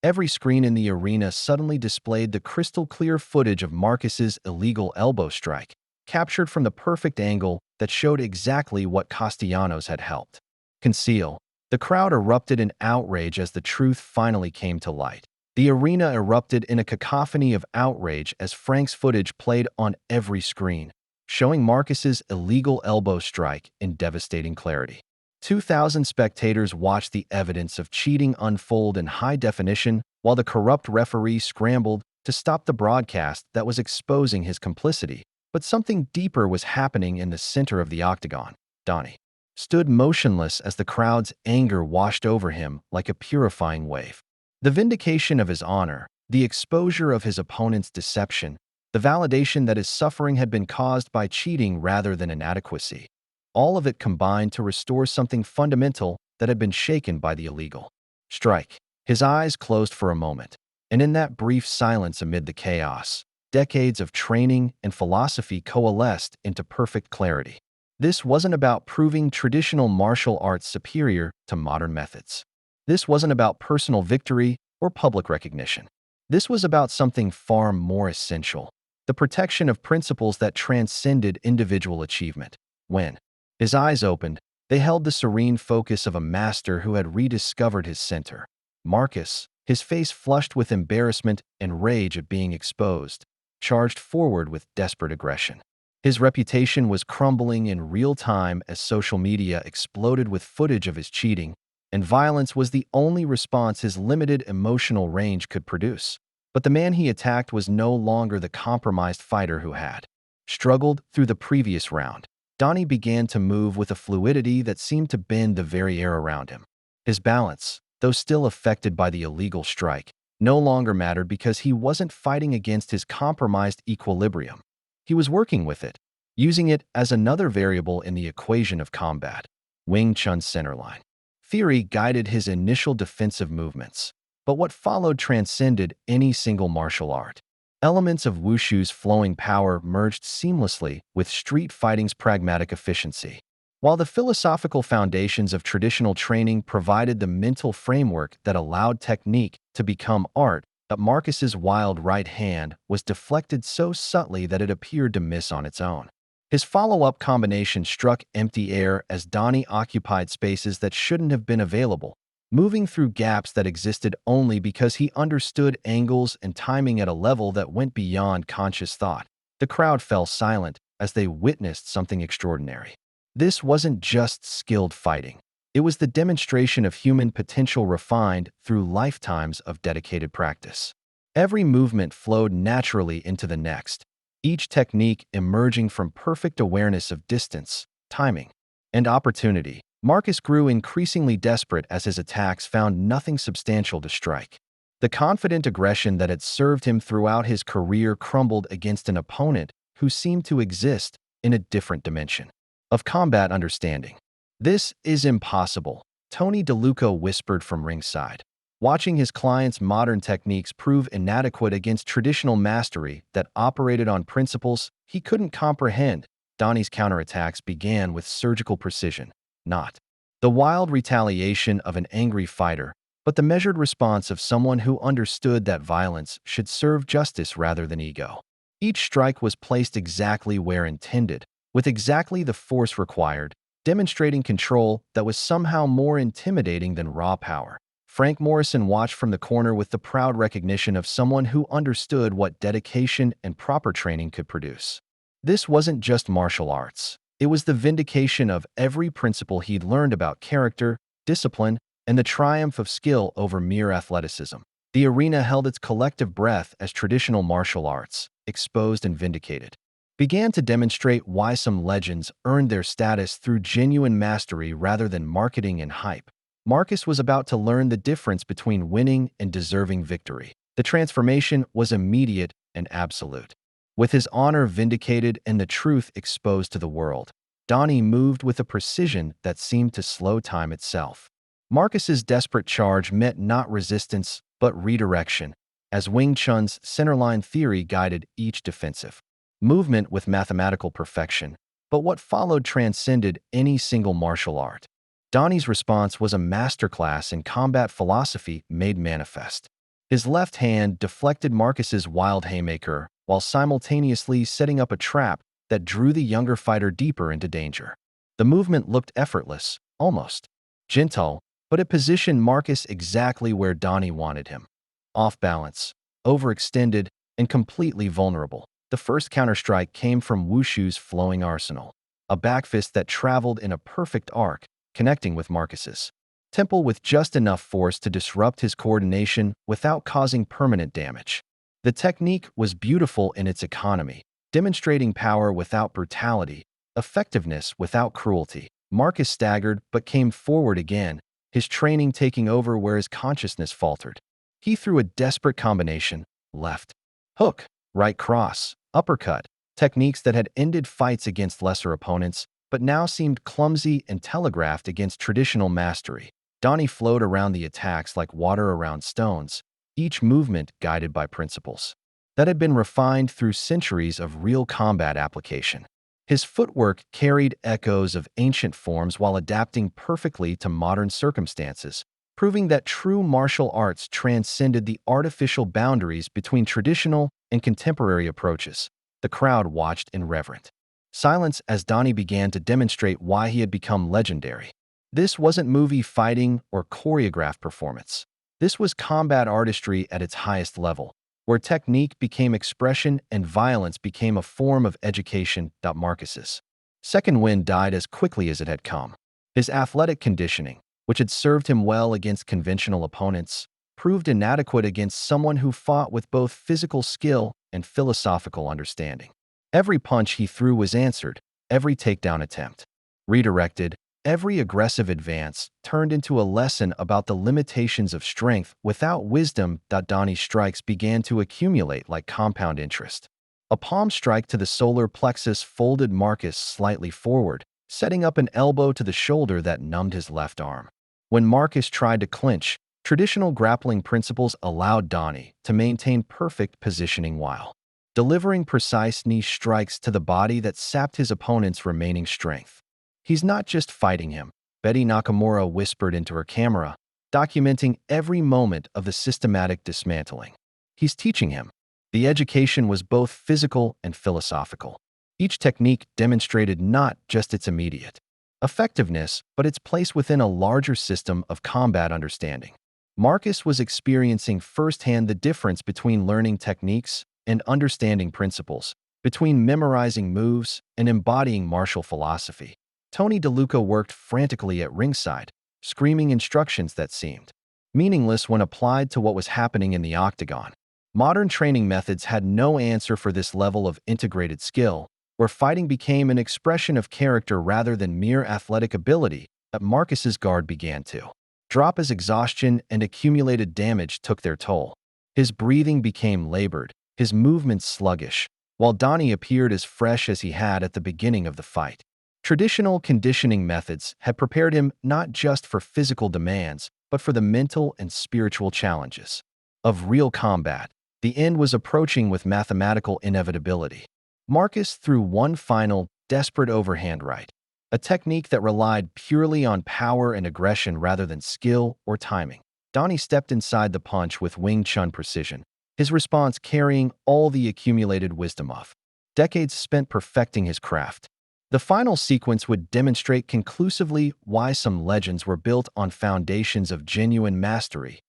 Every screen in the arena suddenly displayed the crystal-clear footage of Marcus's illegal elbow strike, captured from the perfect angle that showed exactly what Castellanos had helped conceal. The crowd erupted in outrage as the truth finally came to light. The arena erupted in a cacophony of outrage as Frank's footage played on every screen, showing Marcus's illegal elbow strike in devastating clarity. 2,000 spectators watched the evidence of cheating unfold in high definition while the corrupt referee scrambled to stop the broadcast that was exposing his complicity. But something deeper was happening in the center of the octagon. Donnie stood motionless as the crowd's anger washed over him like a purifying wave. The vindication of his honor, the exposure of his opponent's deception, the validation that his suffering had been caused by cheating rather than inadequacy. All of it combined to restore something fundamental that had been shaken by the illegal strike. His eyes closed for a moment, and in that brief silence amid the chaos, decades of training and philosophy coalesced into perfect clarity. This wasn't about proving traditional martial arts superior to modern methods. This wasn't about personal victory or public recognition. This was about something far more essential: the protection of principles that transcended individual achievement. When his eyes opened, they held the serene focus of a master who had rediscovered his center. Marcus, his face flushed with embarrassment and rage at being exposed, charged forward with desperate aggression. His reputation was crumbling in real time as social media exploded with footage of his cheating, and violence was the only response his limited emotional range could produce. But the man he attacked was no longer the compromised fighter who had struggled through the previous round. Donnie began to move with a fluidity that seemed to bend the very air around him. His balance, though still affected by the illegal strike, no longer mattered because he wasn't fighting against his compromised equilibrium. He was working with it, using it as another variable in the equation of combat. Wing Chun's centerline theory guided his initial defensive movements, but what followed transcended any single martial art. Elements of Wushu's flowing power merged seamlessly with street fighting's pragmatic efficiency. While the philosophical foundations of traditional training provided the mental framework that allowed technique to become art, that Marcus's wild right hand was deflected so subtly that it appeared to miss on its own. His follow-up combination struck empty air as Donnie occupied spaces that shouldn't have been available, moving through gaps that existed only because he understood angles and timing at a level that went beyond conscious thought. The crowd fell silent as they witnessed something extraordinary. This wasn't just skilled fighting. It was the demonstration of human potential refined through lifetimes of dedicated practice. Every movement flowed naturally into the next, each technique emerging from perfect awareness of distance, timing, and opportunity. Marcus grew increasingly desperate as his attacks found nothing substantial to strike. The confident aggression that had served him throughout his career crumbled against an opponent who seemed to exist in a different dimension of combat understanding. "This is impossible," Tony DeLuca whispered from ringside. Watching his client's modern techniques prove inadequate against traditional mastery that operated on principles he couldn't comprehend, Donnie's counterattacks began with surgical precision, not the wild retaliation of an angry fighter, but the measured response of someone who understood that violence should serve justice rather than ego. Each strike was placed exactly where intended, with exactly the force required, demonstrating control that was somehow more intimidating than raw power. Frank Morrison watched from the corner with the proud recognition of someone who understood what dedication and proper training could produce. This wasn't just martial arts. It was the vindication of every principle he'd learned about character, discipline, and the triumph of skill over mere athleticism. The arena held its collective breath as traditional martial arts, exposed and vindicated, began to demonstrate why some legends earned their status through genuine mastery rather than marketing and hype. Marcus was about to learn the difference between winning and deserving victory. The transformation was immediate and absolute. With his honor vindicated and the truth exposed to the world, Donnie moved with a precision that seemed to slow time itself. Marcus's desperate charge met not resistance, but redirection, as Wing Chun's centerline theory guided each defensive movement with mathematical perfection. But what followed transcended any single martial art. Donnie's response was a masterclass in combat philosophy made manifest. His left hand deflected Marcus's wild haymaker while simultaneously setting up a trap that drew the younger fighter deeper into danger. The movement looked effortless, almost gentle, but it positioned Marcus exactly where Donnie wanted him. Off balance, overextended, and completely vulnerable. The first counterstrike came from Wushu's flowing arsenal, a back fist that traveled in a perfect arc, connecting with Marcus's temple with just enough force to disrupt his coordination without causing permanent damage. The technique was beautiful in its economy, demonstrating power without brutality, effectiveness without cruelty. Marcus staggered but came forward again, his training taking over where his consciousness faltered. He threw a desperate combination, left hook, right cross, uppercut, techniques that had ended fights against lesser opponents, but now seemed clumsy and telegraphed against traditional mastery. Donnie flowed around the attacks like water around stones, each movement guided by principles that had been refined through centuries of real combat application. His footwork carried echoes of ancient forms while adapting perfectly to modern circumstances, proving that true martial arts transcended the artificial boundaries between traditional and contemporary approaches. The crowd watched in reverent silence as Donnie began to demonstrate why he had become legendary. This wasn't movie fighting or choreographed performance. This was combat artistry at its highest level, where technique became expression and violence became a form of education. Marcus's second win died as quickly as it had come. His athletic conditioning, which had served him well against conventional opponents, proved inadequate against someone who fought with both physical skill and philosophical understanding. Every punch he threw was answered, every takedown attempt redirected, every aggressive advance turned into a lesson about the limitations of strength without wisdom. Donnie's strikes began to accumulate like compound interest. A palm strike to the solar plexus folded Marcus slightly forward, setting up an elbow to the shoulder that numbed his left arm. When Marcus tried to clinch, traditional grappling principles allowed Donnie to maintain perfect positioning while delivering precise knee strikes to the body that sapped his opponent's remaining strength. "He's not just fighting him," Betty Nakamura whispered into her camera, documenting every moment of the systematic dismantling. "He's teaching him." The education was both physical and philosophical. Each technique demonstrated not just its immediate effectiveness, but its place within a larger system of combat understanding. Marcus was experiencing firsthand the difference between learning techniques and understanding principles, between memorizing moves and embodying martial philosophy. Tony DeLuca worked frantically at ringside, screaming instructions that seemed meaningless when applied to what was happening in the octagon. Modern training methods had no answer for this level of integrated skill, where fighting became an expression of character rather than mere athletic ability. Marcus's guard began to drop as exhaustion and accumulated damage took their toll. His breathing became labored, his movements sluggish, while Donnie appeared as fresh as he had at the beginning of the fight. Traditional conditioning methods had prepared him not just for physical demands, but for the mental and spiritual challenges of real combat. The end was approaching with mathematical inevitability. Marcus threw one final, desperate overhand right, a technique that relied purely on power and aggression rather than skill or timing. Donnie stepped inside the punch with Wing Chun precision, his response carrying all the accumulated wisdom of decades spent perfecting his craft. The final sequence would demonstrate conclusively why some legends were built on foundations of genuine mastery.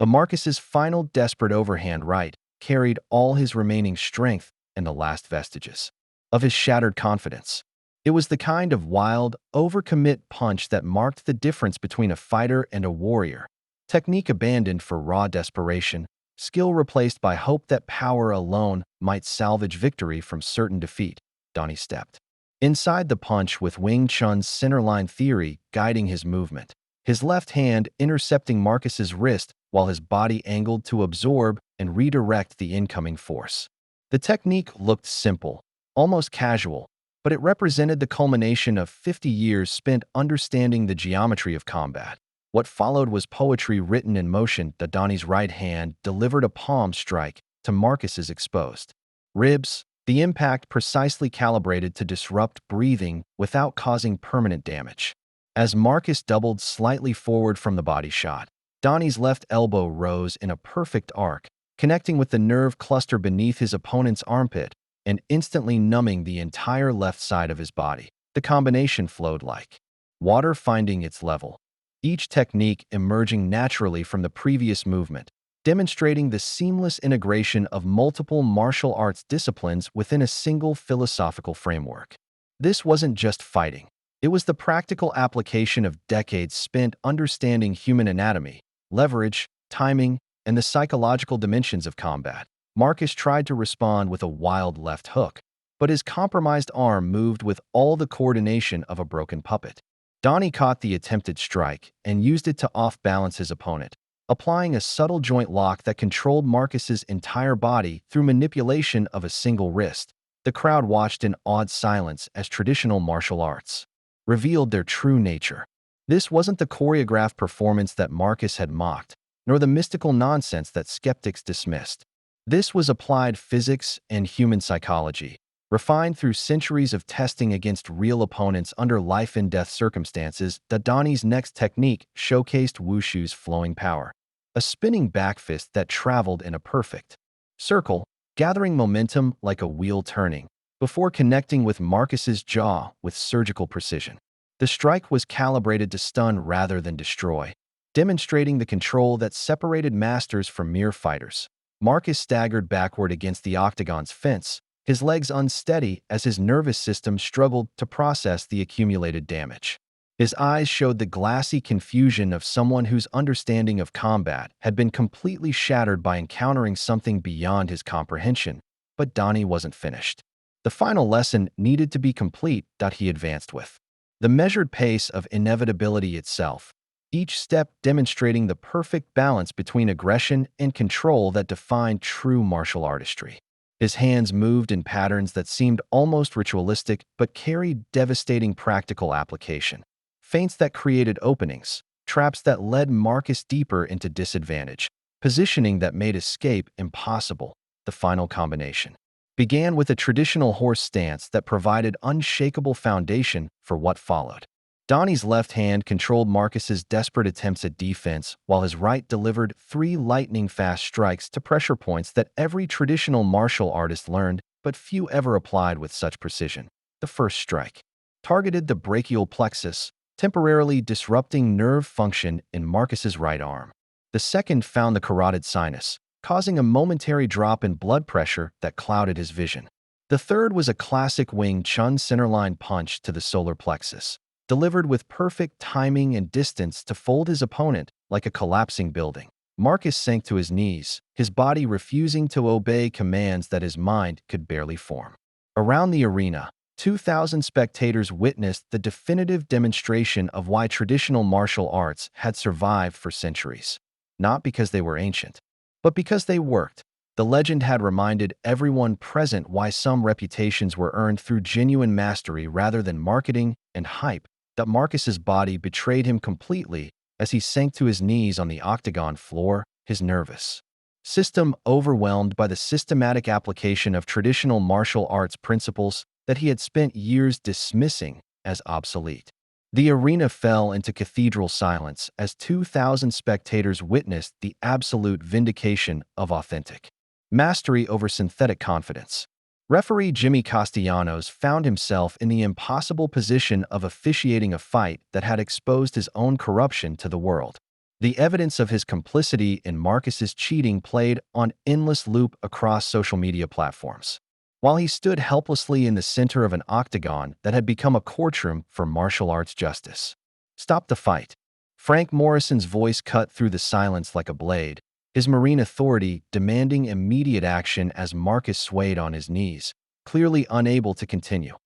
But Marcus's final desperate overhand right carried all his remaining strength and the last vestiges of his shattered confidence. It was the kind of wild, overcommit punch that marked the difference between a fighter and a warrior. Technique abandoned for raw desperation, skill replaced by hope that power alone might salvage victory from certain defeat. Donnie stepped inside the punch with Wing Chun's centerline theory guiding his movement, his left hand intercepting Marcus's wrist while his body angled to absorb and redirect the incoming force. The technique looked simple, almost casual, but it represented the culmination of 50 years spent understanding the geometry of combat. What followed was poetry written in motion. Donnie's right hand delivered a palm strike to Marcus's exposed ribs, the impact precisely calibrated to disrupt breathing without causing permanent damage. As Marcus doubled slightly forward from the body shot, Donnie's left elbow rose in a perfect arc, connecting with the nerve cluster beneath his opponent's armpit and instantly numbing the entire left side of his body. The combination flowed like water finding its level, each technique emerging naturally from the previous movement, demonstrating the seamless integration of multiple martial arts disciplines within a single philosophical framework. This wasn't just fighting. It was the practical application of decades spent understanding human anatomy, leverage, timing, and the psychological dimensions of combat. Marcus tried to respond with a wild left hook, but his compromised arm moved with all the coordination of a broken puppet. Donnie caught the attempted strike and used it to off-balance his opponent, applying a subtle joint lock that controlled Marcus's entire body through manipulation of a single wrist. The crowd watched in awed silence as traditional martial arts revealed their true nature. This wasn't the choreographed performance that Marcus had mocked, nor the mystical nonsense that skeptics dismissed. This was applied physics and human psychology, refined through centuries of testing against real opponents under life-and-death circumstances. Donnie's next technique showcased Wushu's flowing power, a spinning back fist that traveled in a perfect circle, gathering momentum like a wheel turning, before connecting with Marcus's jaw with surgical precision. The strike was calibrated to stun rather than destroy, demonstrating the control that separated masters from mere fighters. Marcus staggered backward against the octagon's fence, his legs unsteady as his nervous system struggled to process the accumulated damage. His eyes showed the glassy confusion of someone whose understanding of combat had been completely shattered by encountering something beyond his comprehension. But Donnie wasn't finished. The final lesson needed to be complete. He advanced with the measured pace of inevitability itself, each step demonstrating the perfect balance between aggression and control that defined true martial artistry. His hands moved in patterns that seemed almost ritualistic but carried devastating practical application. Feints that created openings, traps that led Marcus deeper into disadvantage, positioning that made escape impossible. The final combination began with a traditional horse stance that provided unshakable foundation for what followed. Donnie's left hand controlled Marcus's desperate attempts at defense, while his right delivered 3 lightning-fast strikes to pressure points that every traditional martial artist learned, but few ever applied with such precision. The first strike targeted the brachial plexus, temporarily disrupting nerve function in Marcus's right arm. The second found the carotid sinus, causing a momentary drop in blood pressure that clouded his vision. The third was a classic Wing Chun centerline punch to the solar plexus, delivered with perfect timing and distance to fold his opponent like a collapsing building. Marcus sank to his knees, his body refusing to obey commands that his mind could barely form. Around the arena, 2,000 spectators witnessed the definitive demonstration of why traditional martial arts had survived for centuries. Not because they were ancient, but because they worked. The legend had reminded everyone present why some reputations were earned through genuine mastery rather than marketing and hype. That Marcus's body betrayed him completely as he sank to his knees on the octagon floor, his nervous system overwhelmed by the systematic application of traditional martial arts principles that he had spent years dismissing as obsolete. The arena fell into cathedral silence as 2,000 spectators witnessed the absolute vindication of authentic mastery over synthetic confidence. Referee Jimmy Castellanos found himself in the impossible position of officiating a fight that had exposed his own corruption to the world. The evidence of his complicity in Marcus's cheating played on endless loop across social media platforms. While he stood helplessly in the center of an octagon that had become a courtroom for martial arts justice. "Stop the fight." Frank Morrison's voice cut through the silence like a blade, his marine authority demanding immediate action as Marcus swayed on his knees, clearly unable to continue.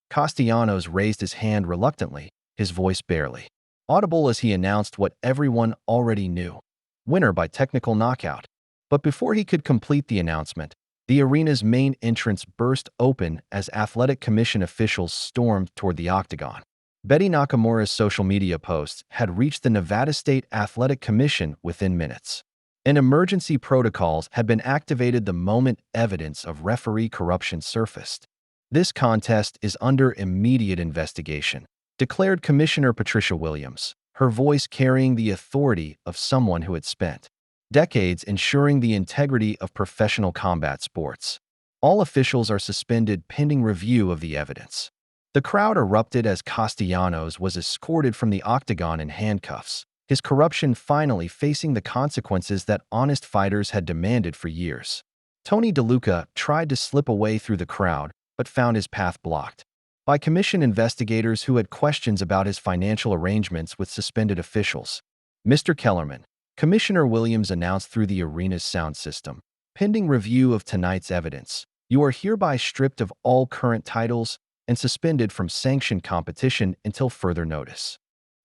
Castellanos raised his hand reluctantly, his voice barely audible as he announced what everyone already knew: winner by technical knockout. But before he could complete the announcement, the arena's main entrance burst open as Athletic Commission officials stormed toward the octagon. Betty Nakamura's social media posts had reached the Nevada State Athletic Commission within minutes. And emergency protocols had been activated the moment evidence of referee corruption surfaced. "This contest is under immediate investigation," declared Commissioner Patricia Williams, her voice carrying the authority of someone who had spent decades ensuring the integrity of professional combat sports. All officials are suspended pending review of the evidence. The crowd erupted as Castellanos was escorted from the octagon in handcuffs, his corruption finally facing the consequences that honest fighters had demanded for years. Tony DeLuca tried to slip away through the crowd, but found his path blocked by commission investigators who had questions about his financial arrangements with suspended officials. "Mr. Kellerman," Commissioner Williams announced through the arena's sound system, "pending review of tonight's evidence, you are hereby stripped of all current titles and suspended from sanctioned competition until further notice."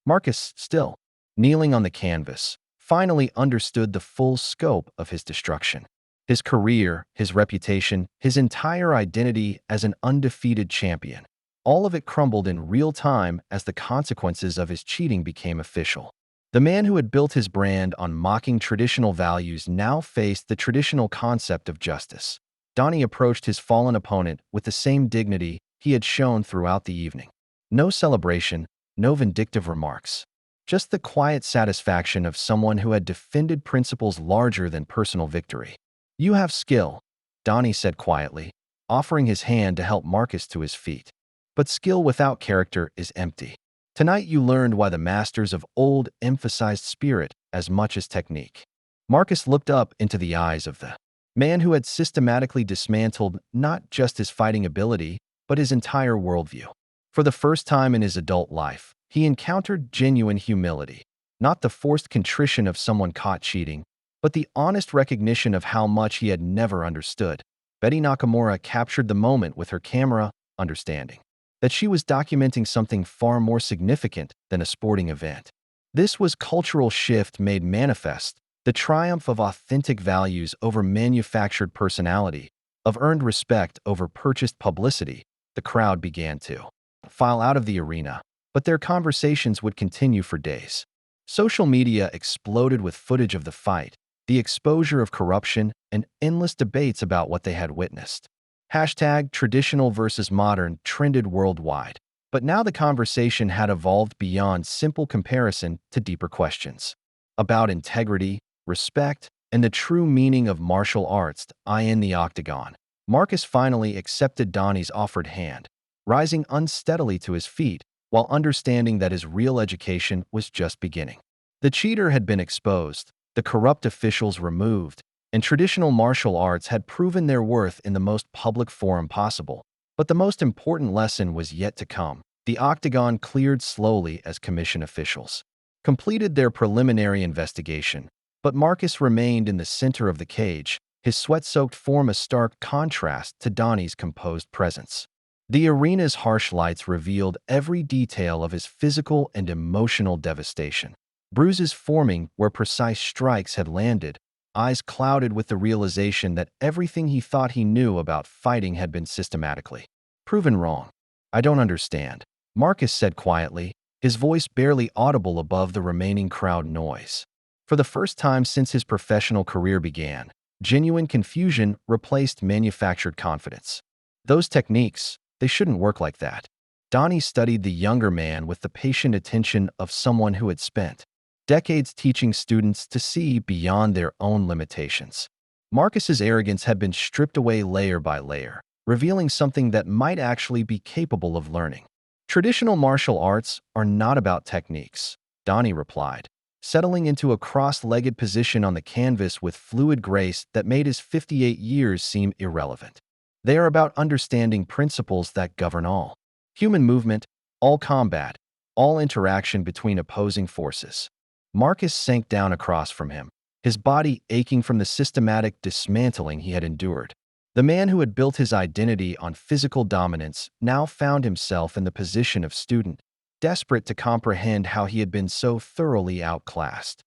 Marcus, still kneeling on the canvas, finally understood the full scope of his destruction. His career, his reputation, his entire identity as an undefeated champion. All of it crumbled in real time as the consequences of his cheating became official. The man who had built his brand on mocking traditional values now faced the traditional concept of justice. Donnie approached his fallen opponent with the same dignity he had shown throughout the evening. No celebration, no vindictive remarks. Just the quiet satisfaction of someone who had defended principles larger than personal victory. "You have skill," Donnie said quietly, offering his hand to help Marcus to his feet. "But skill without character is empty. Tonight you learned why the masters of old emphasized spirit as much as technique." Marcus looked up into the eyes of the man who had systematically dismantled not just his fighting ability, but his entire worldview. For the first time in his adult life, he encountered genuine humility, not the forced contrition of someone caught cheating, but the honest recognition of how much he had never understood. Betty Nakamura captured the moment with her camera, understanding that she was documenting something far more significant than a sporting event. This was cultural shift made manifest, the triumph of authentic values over manufactured personality, of earned respect over purchased publicity. The crowd began to file out of the arena, but their conversations would continue for days. Social media exploded with footage of the fight, the exposure of corruption, and endless debates about what they had witnessed. Hashtag traditional versus modern trended worldwide. But now the conversation had evolved beyond simple comparison to deeper questions about integrity, respect, and the true meaning of martial arts in the octagon. Marcus finally accepted Donnie's offered hand, rising unsteadily to his feet while understanding that his real education was just beginning. The cheater had been exposed, the corrupt officials removed, and traditional martial arts had proven their worth in the most public forum possible. But the most important lesson was yet to come. The octagon cleared slowly as commission officials completed their preliminary investigation, but Marcus remained in the center of the cage, his sweat-soaked form a stark contrast to Donnie's composed presence. The arena's harsh lights revealed every detail of his physical and emotional devastation. Bruises forming where precise strikes had landed, eyes clouded with the realization that everything he thought he knew about fighting had been systematically proven wrong. "I don't understand," Marcus said quietly, his voice barely audible above the remaining crowd noise. For the first time since his professional career began, genuine confusion replaced manufactured confidence. "Those techniques, they shouldn't work like that." Donnie studied the younger man with the patient attention of someone who had spent decades teaching students to see beyond their own limitations. Marcus's arrogance had been stripped away layer by layer, revealing something that might actually be capable of learning. "Traditional martial arts are not about techniques," Donnie replied, settling into a cross-legged position on the canvas with fluid grace that made his 58 years seem irrelevant. "They are about understanding principles that govern all human movement, all combat, all interaction between opposing forces." Marcus sank down across from him, his body aching from the systematic dismantling he had endured. The man who had built his identity on physical dominance now found himself in the position of student, desperate to comprehend how he had been so thoroughly outclassed.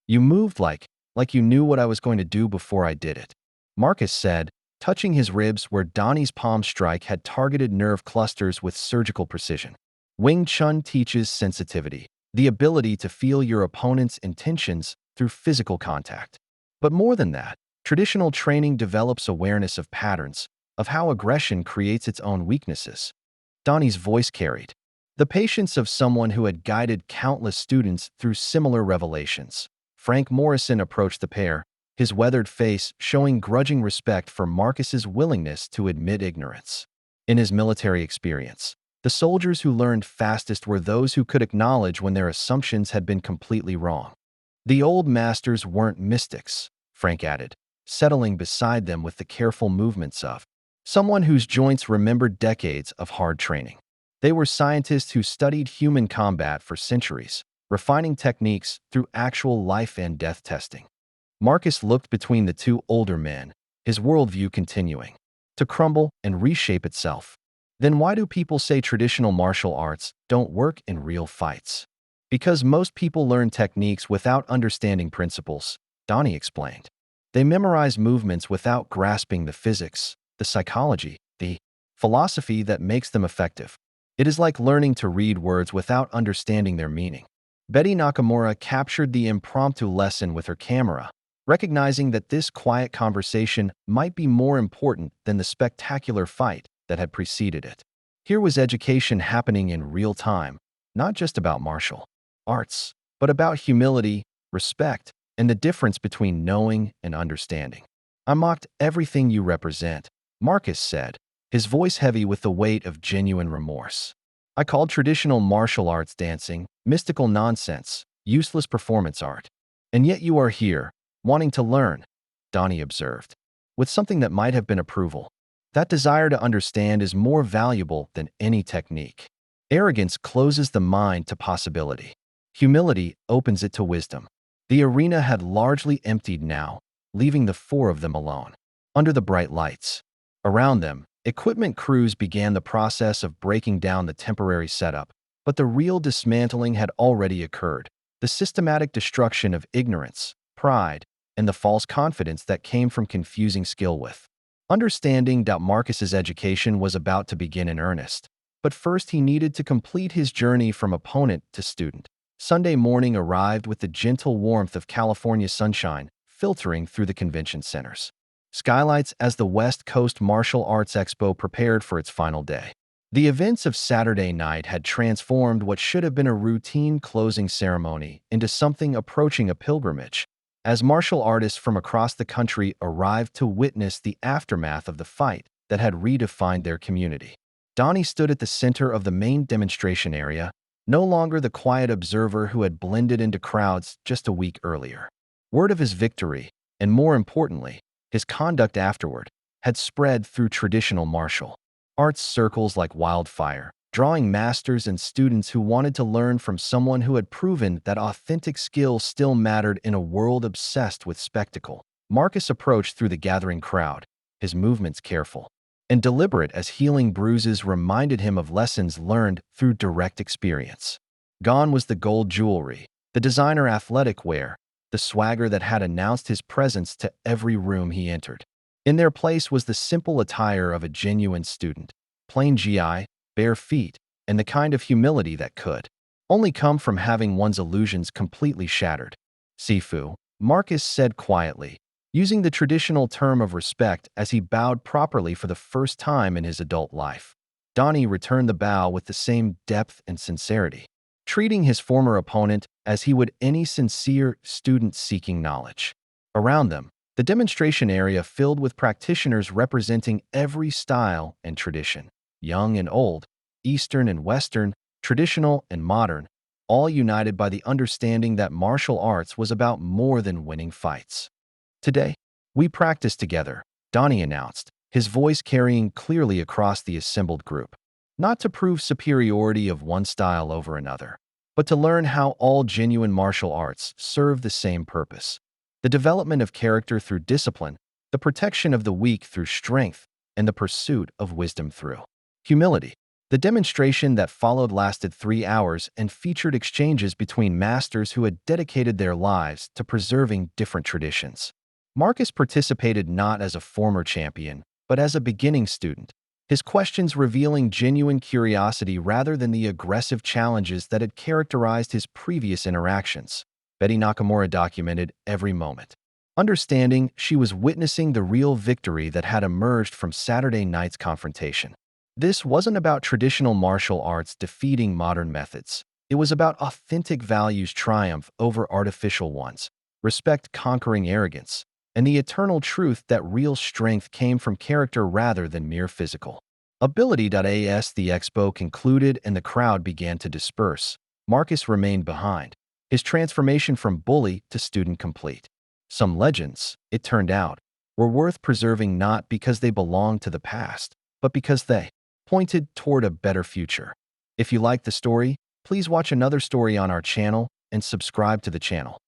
"You moved like you knew what I was going to do before I did it," Marcus said, touching his ribs where Donnie's palm strike had targeted nerve clusters with surgical precision. Wing Chun teaches sensitivity, the ability to feel your opponent's intentions through physical contact. But more than that, traditional training develops awareness of patterns, of how aggression creates its own weaknesses. Donnie's voice carried the patience of someone who had guided countless students through similar revelations. Frank Morrison approached the pair, his weathered face showing grudging respect for Marcus's willingness to admit ignorance. In his military experience, the soldiers who learned fastest were those who could acknowledge when their assumptions had been completely wrong. "The old masters weren't mystics," Frank added, settling beside them with the careful movements of someone whose joints remembered decades of hard training. "They were scientists who studied human combat for centuries, refining techniques through actual life and death testing." Marcus looked between the two older men, his worldview continuing to crumble and reshape itself. "Then why do people say traditional martial arts don't work in real fights?" "Because most people learn techniques without understanding principles," Donnie explained. "They memorize movements without grasping the physics, the psychology, the philosophy that makes them effective. It is like learning to read words without understanding their meaning." Betty Nakamura captured the impromptu lesson with her camera, recognizing that this quiet conversation might be more important than the spectacular fight that had preceded it. Here was education happening in real time, not just about martial arts, but about humility, respect, and the difference between knowing and understanding. "I mocked everything you represent," Marcus said, his voice heavy with the weight of genuine remorse. "I called traditional martial arts dancing, mystical nonsense, useless performance art. And yet you are here, wanting to learn," Donnie observed, with something that might have been approval. "That desire to understand is more valuable than any technique." Arrogance closes the mind to possibility. Humility opens it to wisdom. The arena had largely emptied now, leaving the four of them alone, under the bright lights. Around them, equipment crews began the process of breaking down the temporary setup, but the real dismantling had already occurred. The systematic destruction of ignorance, pride, and the false confidence that came from confusing skill with understanding. Marcus's education was about to begin in earnest, but first he needed to complete his journey from opponent to student. Sunday morning arrived with the gentle warmth of California sunshine filtering through the convention center's skylights as the West Coast Martial Arts Expo prepared for its final day. The events of Saturday night had transformed what should have been a routine closing ceremony into something approaching a pilgrimage, as martial artists from across the country arrived to witness the aftermath of the fight that had redefined their community. Donnie stood at the center of the main demonstration area, no longer the quiet observer who had blended into crowds just a week earlier. Word of his victory, and more importantly, his conduct afterward, had spread through traditional martial arts circles like wildfire, drawing masters and students who wanted to learn from someone who had proven that authentic skill still mattered in a world obsessed with spectacle. Marcus approached through the gathering crowd, his movements careful, and deliberate as healing bruises reminded him of lessons learned through direct experience. Gone was the gold jewelry, the designer athletic wear, the swagger that had announced his presence to every room he entered. In their place was the simple attire of a genuine student, plain GI, bare feet, and the kind of humility that could only come from having one's illusions completely shattered. Sifu, Marcus said quietly, using the traditional term of respect as he bowed properly for the first time in his adult life. Donnie returned the bow with the same depth and sincerity, treating his former opponent as he would any sincere student seeking knowledge. Around them, the demonstration area filled with practitioners representing every style and tradition, young and old, Eastern and Western, traditional and modern, all united by the understanding that martial arts was about more than winning fights. Today, we practice together, Donnie announced, his voice carrying clearly across the assembled group. Not to prove superiority of one style over another, but to learn how all genuine martial arts serve the same purpose: the development of character through discipline, the protection of the weak through strength, and the pursuit of wisdom through humility. The demonstration that followed lasted 3 hours and featured exchanges between masters who had dedicated their lives to preserving different traditions. Marcus participated not as a former champion, but as a beginning student, his questions revealing genuine curiosity rather than the aggressive challenges that had characterized his previous interactions. Betty Nakamura documented every moment, understanding she was witnessing the real victory that had emerged from Saturday night's confrontation. This wasn't about traditional martial arts defeating modern methods. It was about authentic values triumph over artificial ones, respect conquering arrogance, and the eternal truth that real strength came from character rather than mere physical ability.as the expo concluded and the crowd began to disperse. Marcus remained behind, his transformation from bully to student complete. Some legends, it turned out, were worth preserving not because they belonged to the past, but because they pointed toward a better future. If you like the story, please watch another story on our channel and subscribe to the channel.